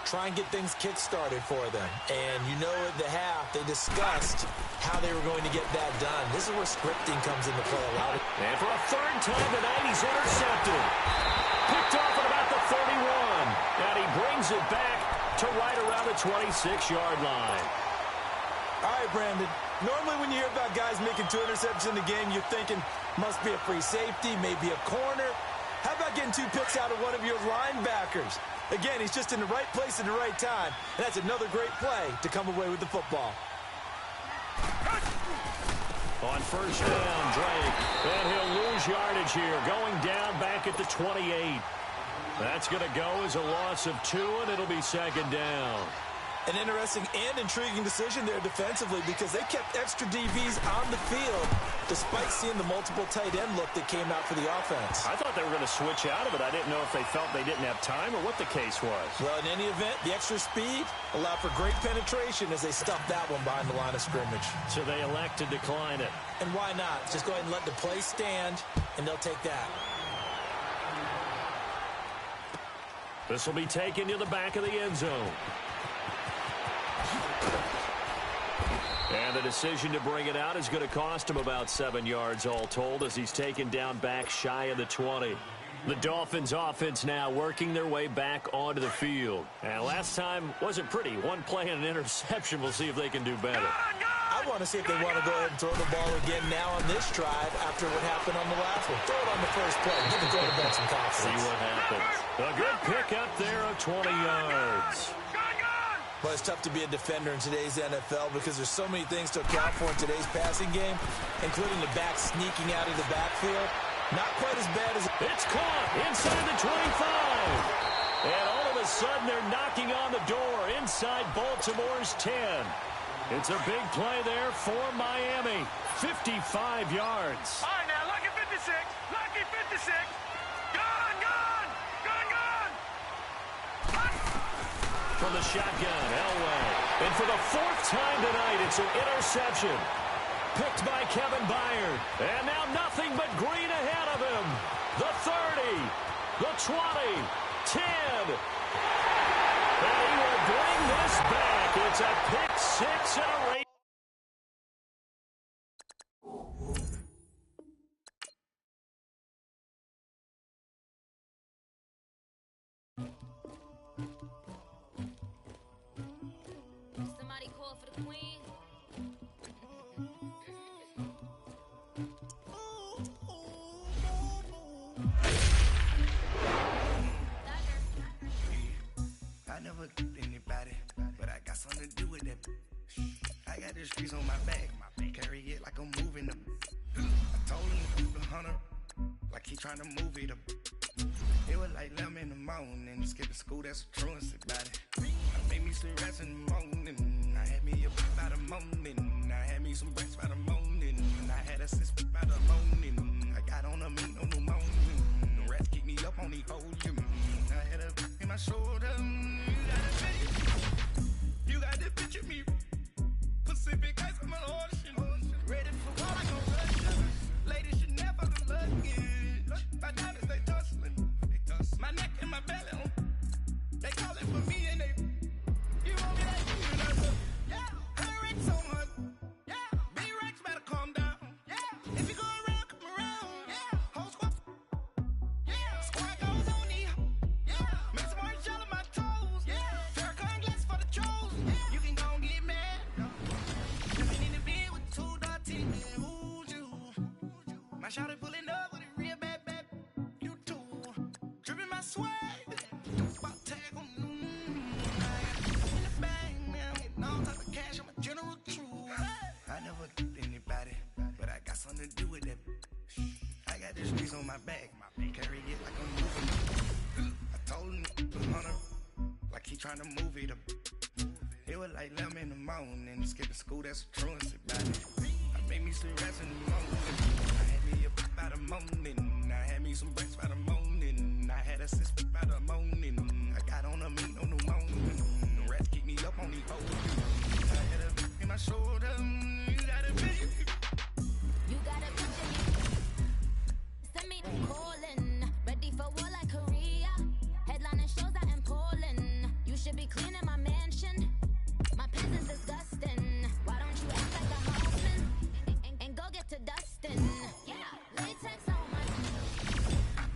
Try and get things kick-started for them. And you know at the half, they discussed how they were going to get that done. This is where scripting comes into play a lot. And for a third time tonight, he's intercepted. Picked off at about the 31. And he brings it back to right around the 26-yard line. All right, Brandon. Normally when you hear about guys making 2 interceptions in the game, you're thinking must be a free safety, maybe a corner. How about getting 2 picks out of one of your linebackers? Again, he's just in the right place at the right time. And that's another great play to come away with the football. On first down, Drake. And he'll lose yardage here. Going down back at the 28. That's going to go as a loss of 2, and it'll be second down. An interesting and intriguing decision there defensively because they kept extra DBs on the field despite seeing the multiple tight end look that came out for the offense. I thought they were going to switch out of it. I didn't know if they felt they didn't have time or what the case was. Well, in any event, the extra speed allowed for great penetration as they stuffed that one behind the line of scrimmage. So they elect to decline it. And why not? Just go ahead and let the play stand, and they'll take that. This will be taken to the back of the end zone. And the decision to bring it out is going to cost him about 7 yards all told as he's taken down back shy of the 20. The Dolphins offense now working their way back onto the field. And last time wasn't pretty. One play and an interception. We'll see if they can do better. I want to see if they want to go ahead and throw the ball again now on this drive after what happened on the last one. Throw it on the first play. Give the quarterback some confidence. See what happens. A good pick up there of 20 yards. But it's tough to be a defender in today's NFL because there's so many things to account for in today's passing game, including the back sneaking out of the backfield. Not quite as bad as... It's caught inside the 25. And all of a sudden, they're knocking on the door inside Baltimore's 10. It's a big play there for Miami. 55 yards. All right, now, lucky 56. Lucky 56. Gone, gone. Gone, gone. From the shotgun, Elway. And for the 4th time tonight, it's an interception. Picked by Kevin Byard. And now nothing but green ahead of him. The 30, the 20, 10. And he will bring this back. It's a pick 6 and a rate. Somebody call for the queen. I never killed anybody, but I got something to do with that. I got the streets on my back, carry it like I'm moving them. I told him to put the 100, like he trying to move it up. It was like 11 in the morning, skipping school, that's a truancy about it. I made me some rats in the morning, I had me a beat by the morning. I had me some breaks by the morning, I had a sis by the morning. I got on a meat on the morning, the rats keep me up on the volume. I had a in my shoulder, you got the bitch of me, Pacific ice on my ocean, ready for war like a Russian. Ladies should never look luggage, my diamonds they tussling, my neck and my belly, they calling for me and they, you want me like you, yeah, her ex on my My shawty pulling up with a real bad, bad. You too. Dripping my swag. About tag on in the bag, man. I'm getting all type of cash. I'm a general true. I never did anybody, but I got something to do with that. I got this piece on my back. Carry it like I'm moving. I told him to 100, like he trying to move it up. It was like 11 in the morning. Skipping school, that's a truancy about it. I made me some rest in the morning. I had me a pop by the morning. I had me some breaks by the morning. I had a sister by the morning. I got on a meat on the morning. The rats keep me up on these hoes. I had a in my shoulder. You got a vision. You got a vision. Send me the calling. Ready for war like Korea. Headlining shows out in Poland. You should be cleaning my mansion. My pants is disgusting. Why don't you act like a husband and go get to dustin'? Yeah, latex on my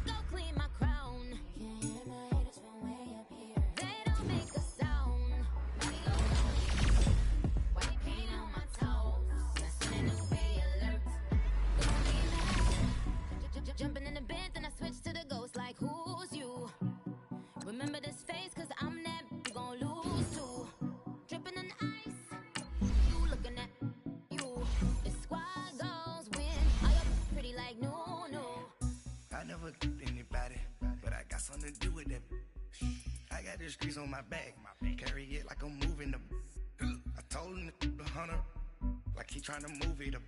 go clean my crown. Can't hear my haters from way up here. They don't make a sound. White paint on my toes. Messing a new way alert. Gonna be mad. Jumping in the bed, then I switch to the ghost like who's you? Remember this face, cause I'm that you gon' lose too. Dripping in ice, you looking at you. It's squad goals win. All your pretty like no, no. I never did anybody, but I got something to do with that. I got this grease on my back. Carry it like I'm moving the. I told him to 100, like he trying to move it up.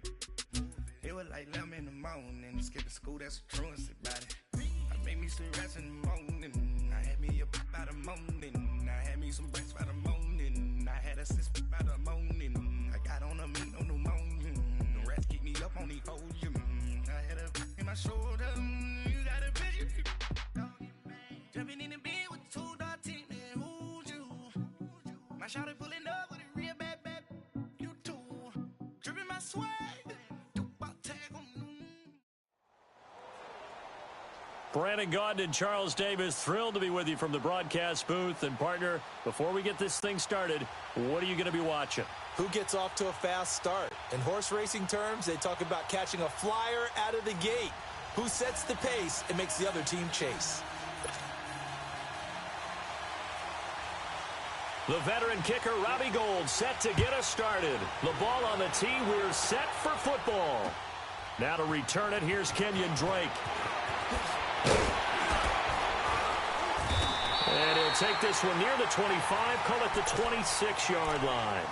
It was like 11 in the morning. Skipping school, that's a truancy about it. I made me some rest in the morning. I had me a pop by the morning. I had me some breaks by the morning. I had a sister by the morning. I got on a meat on the morning. The rats keep me up on these hoes. I had a in my shoulder. You got a vision. Jumping in the bed with 2 dark teeth, man. Who's you? My shawty pulling up with a real bad, bad. You too. Dripping my swag. Brandon Gaudin and Charles Davis, thrilled to be with you from the broadcast booth. And, partner, before we get this thing started, what are you going to be watching? Who gets off to a fast start? In horse racing terms, they talk about catching a flyer out of the gate. Who sets the pace and makes the other team chase? The veteran kicker, Robbie Gould, set to get us started. The ball on the tee. We're set for football. Now to return it, here's Kenyon Drake. And he'll take this one near the 25, call it the 26-yard line.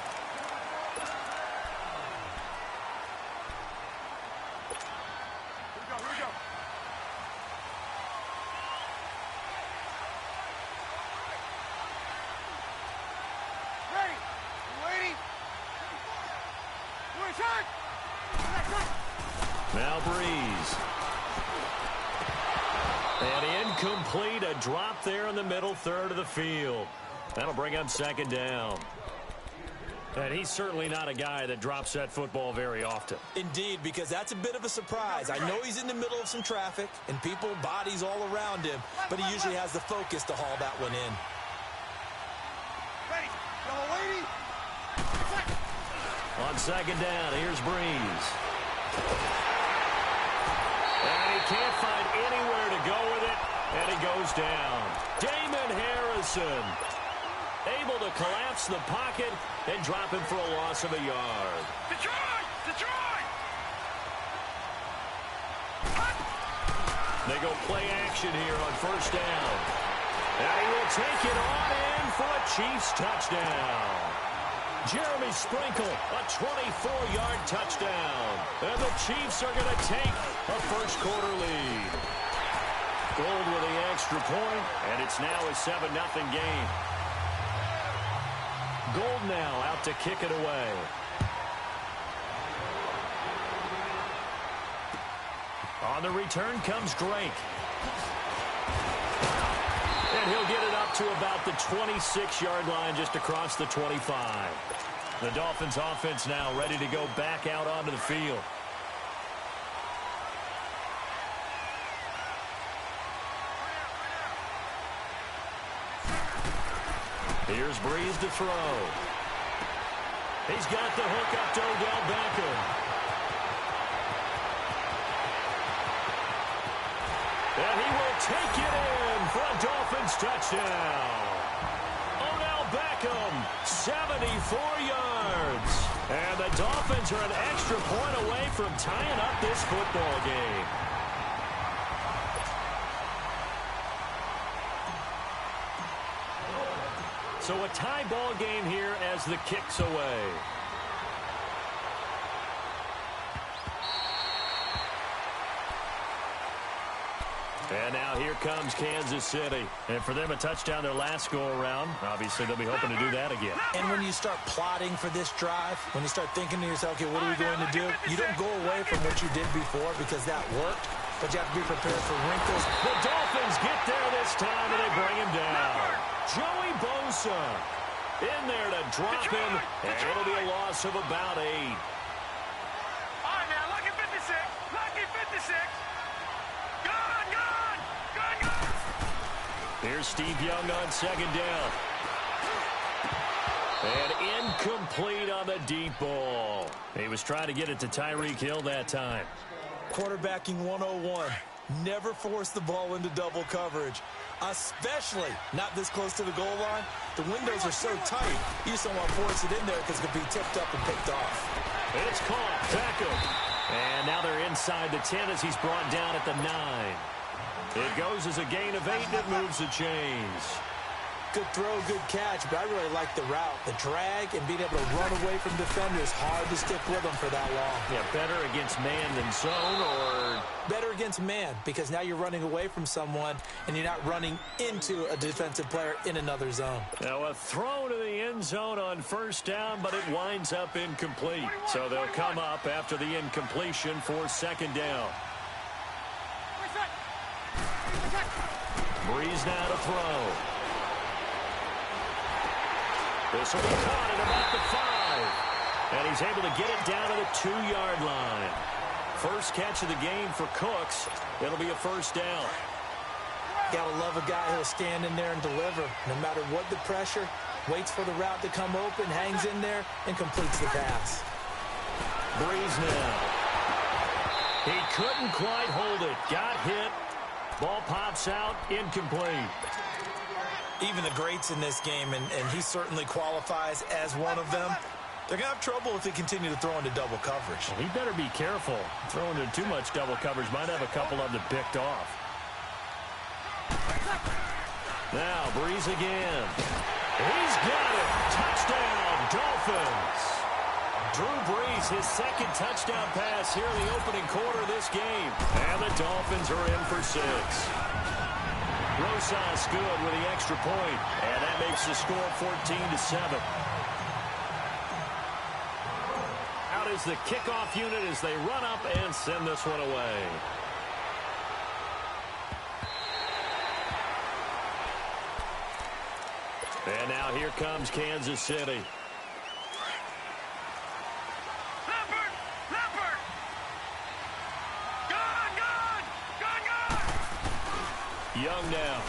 Here we go. Ready? You waiting? We're inside! Now Breeze. And incomplete, a drop there in the middle third of the field. That'll bring up second down. And he's certainly not a guy that drops that football very often. Indeed, because that's a bit of a surprise. I know he's in the middle of some traffic and people, bodies all around him, but he usually has the focus to haul that one in. Ready? Y'all waiting? On second down, here's Breeze. And he can't find anywhere to go with it, and he goes down. Damon Harrison able to collapse the pocket and drop him for a loss of a yard. Detroit! Detroit! They go play action here on first down. And he will take it on in for a Chiefs touchdown. Jeremy Sprinkle, a 24-yard touchdown. And the Chiefs are going to take a first-quarter lead. Gould with the extra point, and it's now a 7-0 game. Gould now out to kick it away. On the return comes Drake. And he'll get it up to about the 26-yard line, just across the 25. The Dolphins offense now ready to go back out onto the field. Here's Breeze to throw. He's got the hook up to Odell Beckham. And he will take it in for a Dolphins touchdown. Odell Beckham, 74 yards. And the Dolphins are an extra point away from tying up this football game. So a tie ball game here as the kick's away. And now here comes Kansas City. And for them, a touchdown their last go-around. Obviously, they'll be hoping to do that again. And when you start plotting for this drive, when you start thinking to yourself, okay, what are we going to do? You don't go away from what you did before because that worked, but you have to be prepared for wrinkles. The Dolphins get there this time, and they bring him down. Joey Bosa in there to drop him, and it'll be a loss of about 8. All right, now, lucky 56. Lucky 56. Gone, gone, gone, gone. Here's Steve Young on second down. And incomplete on the deep ball. He was trying to get it to Tyreek Hill that time. Quarterbacking 101. Never force the ball into double coverage, especially not this close to the goal line. The windows are so tight, you just don't want to force it in there because it could be tipped up and picked off. It's caught. Beckham. And now they're inside the 10 as he's brought down at the 9. It goes as a gain of 8, and it moves the chains. Good throw, good catch, but I really like the route. The drag and being able to run away from defenders, hard to stick with them for that long. Yeah, better against man than zone, or? Better against man, because now you're running away from someone and you're not running into a defensive player in another zone. Now a throw to the end zone on first down, but it winds up incomplete. So they'll come up after the incompletion for second down. Breeze now to throw. This will be caught at about the 5. And he's able to get it down to the 2-yard line. First catch of the game for Cooks. It'll be a first down. Gotta love a guy who'll stand in there and deliver. No matter what the pressure, waits for the route to come open, hangs in there, and completes the pass. Breeze now. He couldn't quite hold it. Got hit. Ball pops out. Incomplete. Even the greats in this game, and he certainly qualifies as one of them, they're going to have trouble if they continue to throw into double coverage. Well, he better be careful. Throwing into too much double coverage might have a couple of them picked off. Now, Breeze again. He's got it. Touchdown, Dolphins. Drew Brees, his second touchdown pass here in the opening quarter of this game. And the Dolphins are in for 6. Rosas good with the extra point, and that makes the score 14-7. Out is the kickoff unit as they run up and send this one away. And now here comes Kansas City. Young now.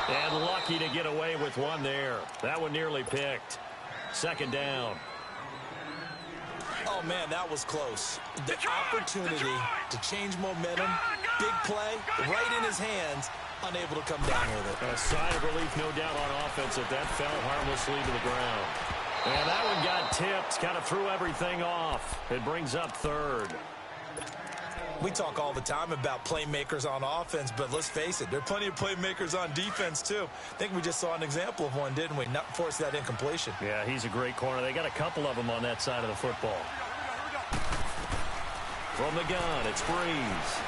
And lucky to get away with one there. That one nearly picked. Second down. Oh, man, that was close. The opportunity to change momentum, big play, right in his hands, unable to come down with it. A sigh of relief, no doubt, on offense that that fell harmlessly to the ground. And that one got tipped, kind of threw everything off. It brings up third. We talk all the time about playmakers on offense, but let's face it, there are plenty of playmakers on defense, too. I think we just saw an example of one, didn't we? Not force that incompletion. Yeah, he's a great corner. They got a couple of them on that side of the football. From the gun, it's Breeze.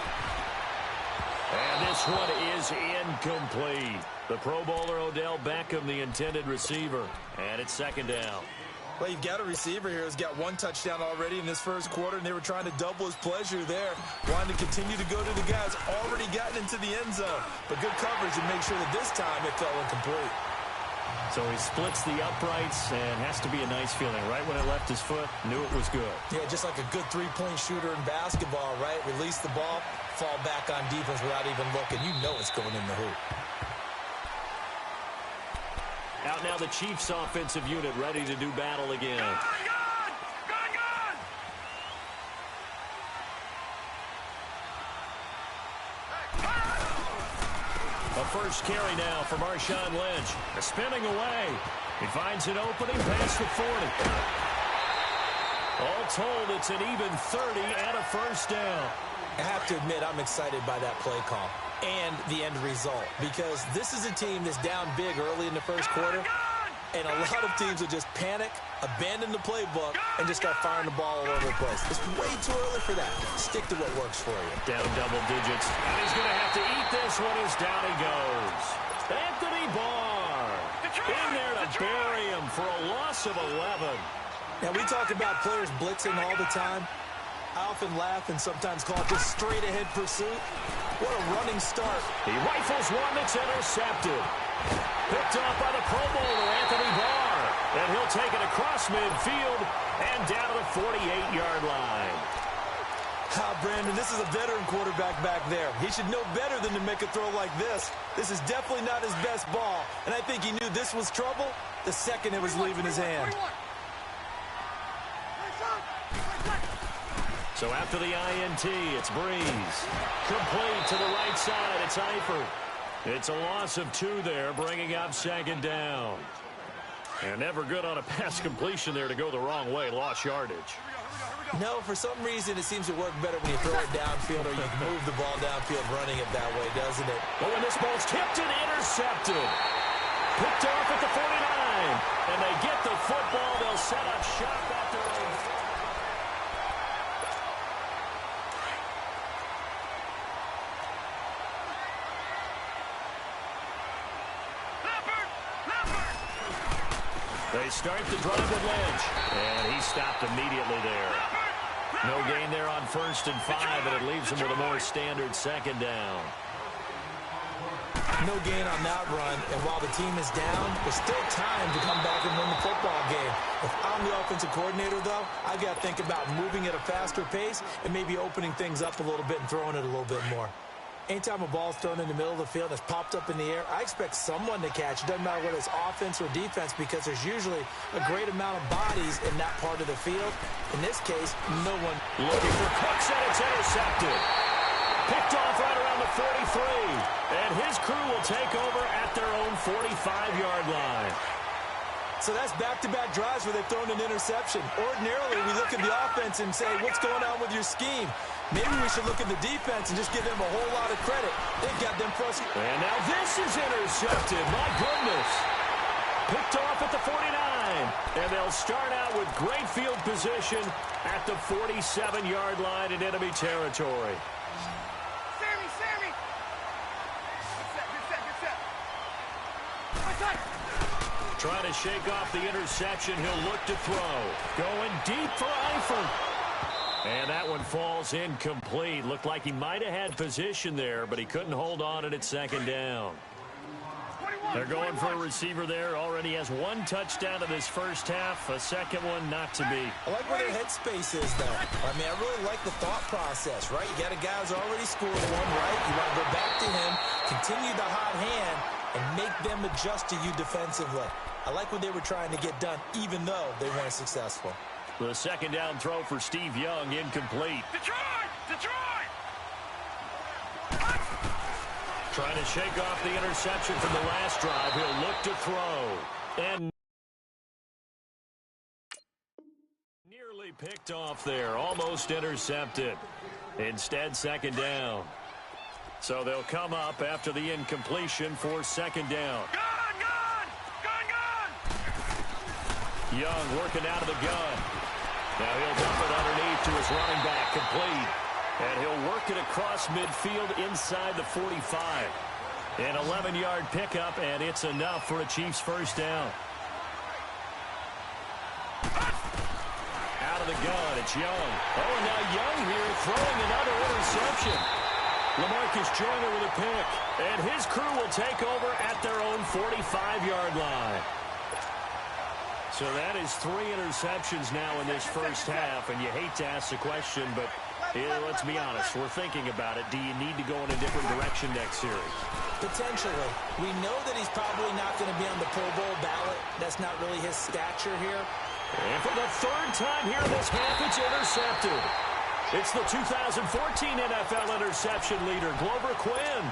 And this one is incomplete. The Pro Bowler Odell Beckham, the intended receiver. And it's second down. Well, you've got a receiver here who's got one touchdown already in this first quarter, and they were trying to double his pleasure there. Wanting to continue to go to the guys already gotten into the end zone. But good coverage and make sure that this time it fell incomplete. So he splits the uprights and has to be a nice feeling. Right when it left his foot, knew it was good. Yeah, just like a good three-point shooter in basketball, right? Release the ball, fall back on defense without even looking. You know it's going in the hoop. Out now the Chiefs offensive unit ready to do battle again. first carry now for Marshawn Lynch. Spinning away. He finds an opening past the 40. All told, it's an even 30 and a first down. I have to admit, I'm excited by that play call and the end result, because this is a team that's down big early in the first quarter, and a lot of teams will just panic, abandon the playbook, and just start firing the ball all over the place. It's way too early for that. Stick to what works for you. Down double digits, and he's going to have to eat this one as down he goes. Anthony Barr in there to bury him for a loss of 11. Now, we talk about players blitzing all the time. I often laugh and sometimes call it just straight-ahead pursuit. What a running start. He rifles one that's intercepted. Picked off by the Pro Bowler, Anthony Barr. And he'll take it across midfield and down to the 48-yard line. Brandon, this is a veteran quarterback back there. He should know better than to make a throw like this. This is definitely not his best ball, and I think he knew this was trouble the second it was leaving his hand. So after the INT, it's Breeze. Complete to the right side, it's Eifert. It's a loss of 2 there, bringing up second down. And never good on a pass completion there to go the wrong way, lost yardage. No, for some reason it seems to work better when you throw it downfield or you move the ball downfield running it that way, doesn't it? Oh, and this ball's tipped and intercepted. Picked off at the 49. And they get the football. They'll set up shop at their own. They start the drive with Lynch. And he stopped immediately there. No gain there on 1st and 5, and it leaves him with a more standard second down. No gain on that run, and while the team is down, there's still time to come back and win the football game. If I'm the offensive coordinator, though, I've got to think about moving at a faster pace and maybe opening things up a little bit and throwing it a little bit more. Anytime a ball's thrown in the middle of the field that's popped up in the air, I expect someone to catch. It doesn't matter whether it's offense or defense, because there's usually a great amount of bodies in that part of the field. In this case, no one. Looking for Cooks, and it's intercepted. Picked off right around the 43. And his crew will take over at their own 45-yard line. So that's back-to-back drives where they've thrown an interception. Ordinarily, we look at the offense and say, what's going on with your scheme? Maybe we should look at the defense and just give them a whole lot of credit. They've got them frustrated. And now this is intercepted. My goodness. Picked off at the 49. And they'll start out with great field position at the 47-yard line in enemy territory. Sammy! Good set. Good set. Trying to shake off the interception. He'll look to throw. Going deep for Eifert. And that one falls incomplete. Looked like he might have had position there, but he couldn't hold on at second down. They're going for a receiver there. Already has 1 touchdown in this first half. A second one not to be. I like where their headspace is, though. I mean, I really like the thought process, right? You got a guy who's already scored one, right? You want to go back to him, continue the hot hand, and make them adjust to you defensively. I like what they were trying to get done, even though they weren't successful. The second down throw for Steve Young, incomplete. Detroit! Trying to shake off the interception from the last drive. He'll look to throw. And nearly picked off there. Almost intercepted. Instead, second down. So they'll come up after the incompletion for second down. Gun! Young working out of the gun. Now he'll dump it underneath to his running back, complete. And he'll work it across midfield inside the 45. An 11-yard pickup, and it's enough for a Chiefs first down. Out of the gun, it's Young. Oh, and now Young here throwing another interception. LaMarcus Joyner with a pick. And his crew will take over at their own 45-yard line. So that is 3 interceptions now in this first half, and you hate to ask the question, but let's be honest, we're thinking about it. Do you need to go in a different direction next series? Potentially. We know that he's probably not going to be on the Pro Bowl ballot. That's not really his stature here. And for the 3rd time here in this half, it's intercepted. It's the 2014 NFL interception leader, Glover Quinn.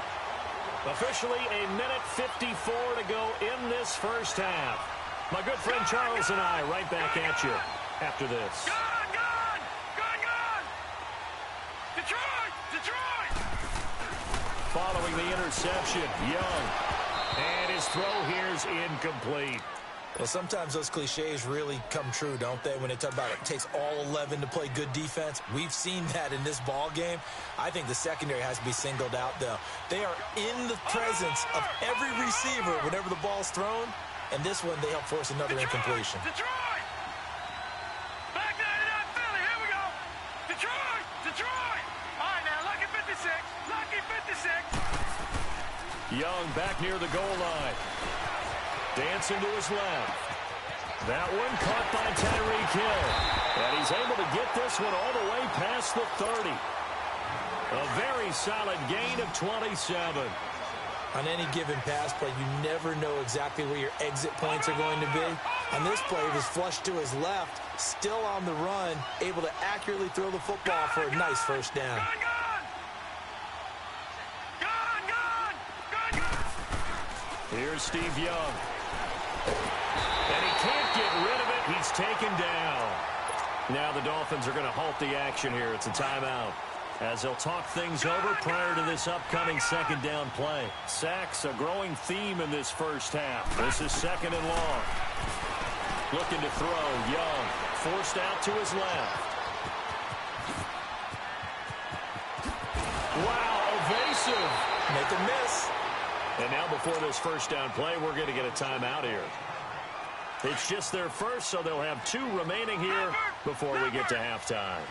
Officially a minute 54 to go in this first half. My good friend Charles and I right back at you after this. Detroit! Detroit! Following the interception, Young. And his throw here is incomplete. Well, sometimes those cliches really come true, don't they? When they talk about it takes all 11 to play good defense. We've seen that in this ball game. I think the secondary has to be singled out, though. They are in the presence of every receiver whenever the ball's thrown. And this one, they help force another incompletion. Detroit! Back there in that Philly. Here we go. Detroit! Detroit! All right, now, lucky 56. Lucky 56. Young back near the goal line. Dancing to his left. That one caught by Tyreek Hill. And he's able to get this one all the way past the 30. A very solid gain of 27. On any given pass play, you never know exactly where your exit points are going to be. On this play, he was flushed to his left, still on the run, able to accurately throw the football for a nice first down. Here's Steve Young. And he can't get rid of it. He's taken down. Now the Dolphins are going to halt the action here. It's a timeout, as they'll talk things over prior to this upcoming second down play. Sacks, a growing theme in this first half. This is second and long. Looking to throw. Young forced out to his left. Wow, evasive. Make a miss. And now before this first down play, we're going to get a timeout here. It's just their first, so they'll have 2 remaining here before we get to halftime.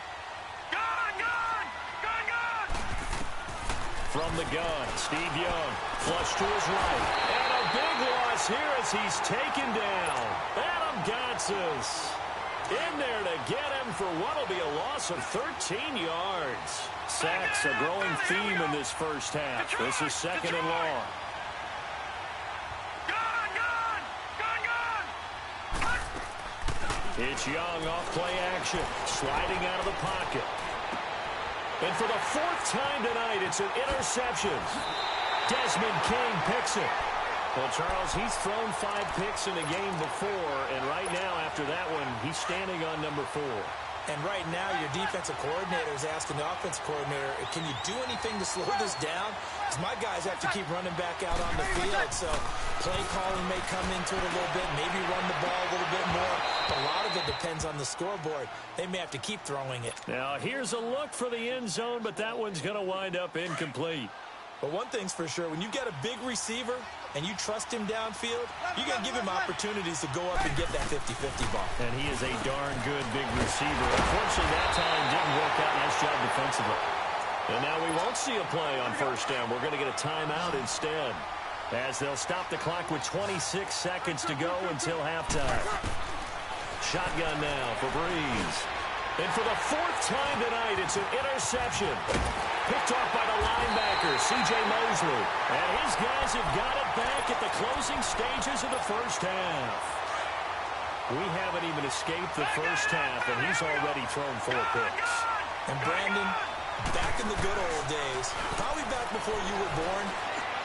From the gun, Steve Young, flush to his right. And a big loss here as he's taken down. Adam Gotsis in there to get him for what will be a loss of 13 yards. Sacks, a growing theme in this first half. This is second and long. It's Young off play action, sliding out of the pocket. And for the 4th time tonight, it's an interception. Desmond King picks it. Well, Charles, he's thrown 5 picks in a game before, and right now, after that one, he's standing on number 4. And right now, your defensive coordinator is asking the offensive coordinator, can you do anything to slow this down? Because my guys have to keep running back out on the field. So play calling may come into it a little bit, maybe run the ball a little bit more. But a lot of it depends on the scoreboard. They may have to keep throwing it. Now, here's a look for the end zone, but that one's going to wind up incomplete. But one thing's for sure, when you get a big receiver and you trust him downfield, you got to give him opportunities to go up and get that 50-50 ball. And he is a darn good big receiver. Unfortunately, that time didn't work out. Nice job defensively. And now we won't see a play on first down. We're going to get a timeout instead, as they'll stop the clock with 26 seconds to go until halftime. Shotgun now for Breeze. And for the 4th time tonight, it's an interception. Picked off by the linebacker, C.J. Mosley. And his guys have got it back at the closing stages of the first half. We haven't even escaped the first half, and he's already thrown 4 picks. And Brandon, back in the good old days, probably back before you were born,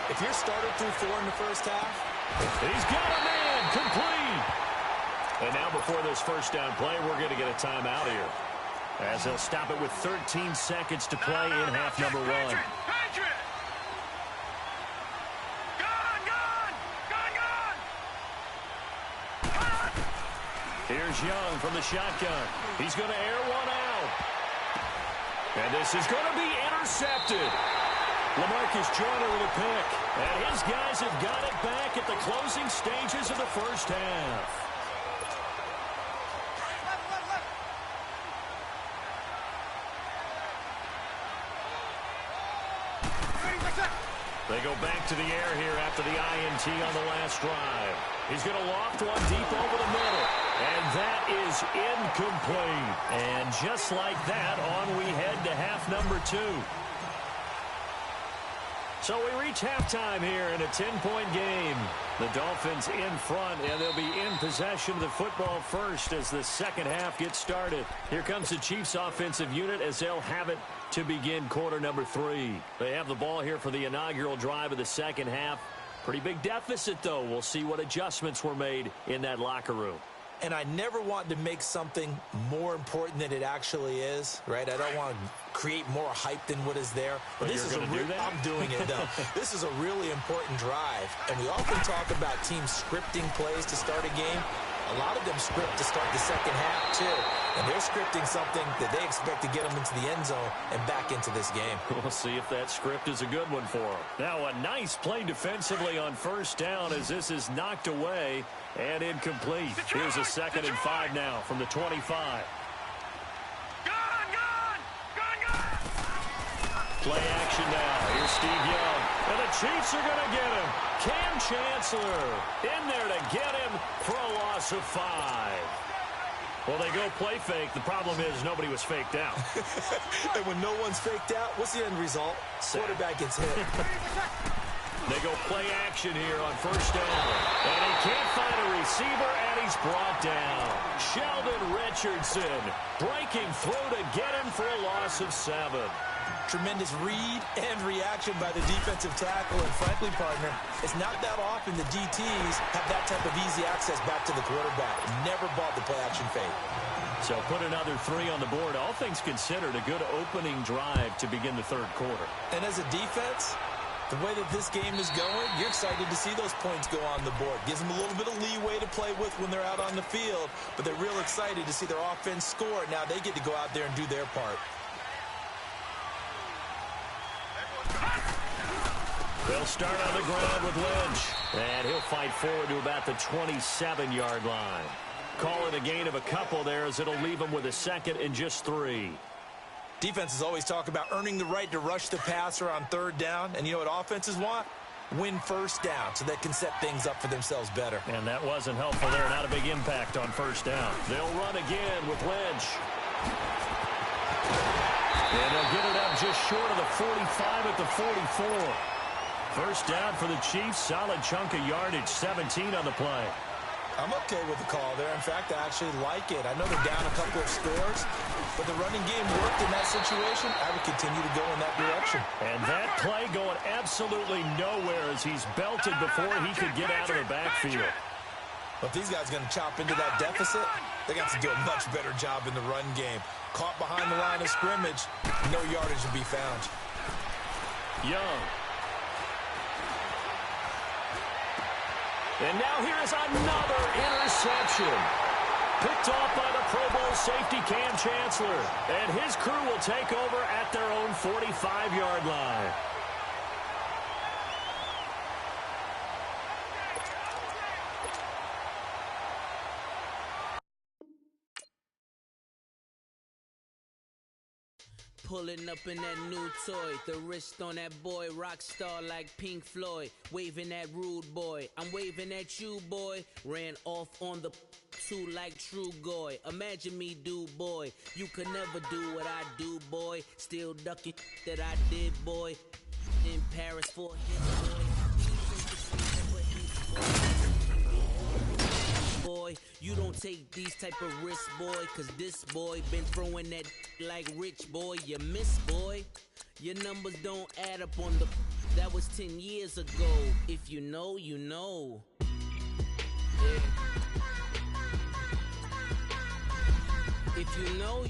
if your starter threw 4 in the first half, he's got a man, complete. And now before this first down play, we're going to get a timeout here, as they'll stop it with 13 seconds to play in half number 1. Here's Young from the shotgun. He's going to air one out. And this is going to be intercepted. LaMarcus Joyner with a pick. And his guys have got it back at the closing stages of the first half. They go back to the air here after the INT on the last drive. He's going to loft one deep over the middle. And that is incomplete. And just like that, on we head to half number 2. So we reach halftime here in a 10-point game. The Dolphins in front, and they'll be in possession of the football first as the second half gets started. Here comes the Chiefs offensive unit as they'll have it to begin quarter number 3. They have the ball here for the inaugural drive of the second half. Pretty big deficit, though. We'll see what adjustments were made in that locker room. And I never want to make something more important than it actually is, right? I don't want to create more hype than what is there. But this is I'm doing it, though. This is a really important drive. And we often talk about teams scripting plays to start a game. A lot of them script to start the second half, too. And they're scripting something that they expect to get them into the end zone and back into this game. We'll see if that script is a good one for them. Now, a nice play defensively on first down as this is knocked away and incomplete. Here's a 2nd and 5 now from the 25. Play action now. Here's Steve Young. And the Chiefs are going to get him. Cam Chancellor in there to get him for a loss of 5. Well, they go play fake. The problem is nobody was faked out. And when no one's faked out, what's the end result? Quarterback gets hit. They go play action here on first down. And he can't find a receiver, and he's brought down. Sheldon Richardson breaking through to get him for a loss of 7. Tremendous read and reaction by the defensive tackle. And frankly, partner, it's not that often the DTs have that type of easy access back to the quarterback. Never bought the play action fake. So put another 3 on the board. All things considered, a good opening drive to begin the third quarter. And as a defense, the way that this game is going, you're excited to see those points go on the board. Gives them a little bit of leeway to play with when they're out on the field, but they're real excited to see their offense score. Now they get to go out there and do their part. They'll start on the ground with Lynch, and he'll fight forward to about the 27-yard line. Call it a gain of a couple there as it'll leave him with a 2nd and just 3. Defenses always talk about earning the right to rush the passer on third down, and you know what offenses want? Win first down so they can set things up for themselves better. And that wasn't helpful there. Not a big impact on first down. They'll run again with Lynch. And they'll get it up just short of the 45 at the 44. First down for the Chiefs. Solid chunk of yardage, 17 on the play. I'm okay with the call there. In fact, I actually like it. I know they're down a couple of scores, but the running game worked in that situation. I would continue to go in that direction. And that play going absolutely nowhere as he's belted before he could get out of the backfield. But if these guys are going to chop into that deficit, they got to do a much better job in the run game. Caught behind the line of scrimmage, no yardage to be found. Young. And now here is another interception. Picked off by the Pro Bowl safety Cam Chancellor. And his crew will take over at their own 45-yard line. Pulling up in that new toy, the wrist on that boy, rock star like Pink Floyd, waving at rude boy, I'm waving at you boy, ran off on the two like True Goy, imagine me do boy, you could never do what I do boy, still ducking that I did boy, in Paris for his boy, you don't take these type of risks, boy, cause this boy been throwing that like rich boy, you miss, boy. Your numbers don't add up on the that was 10 years ago. If you know, you know. Yeah. If you know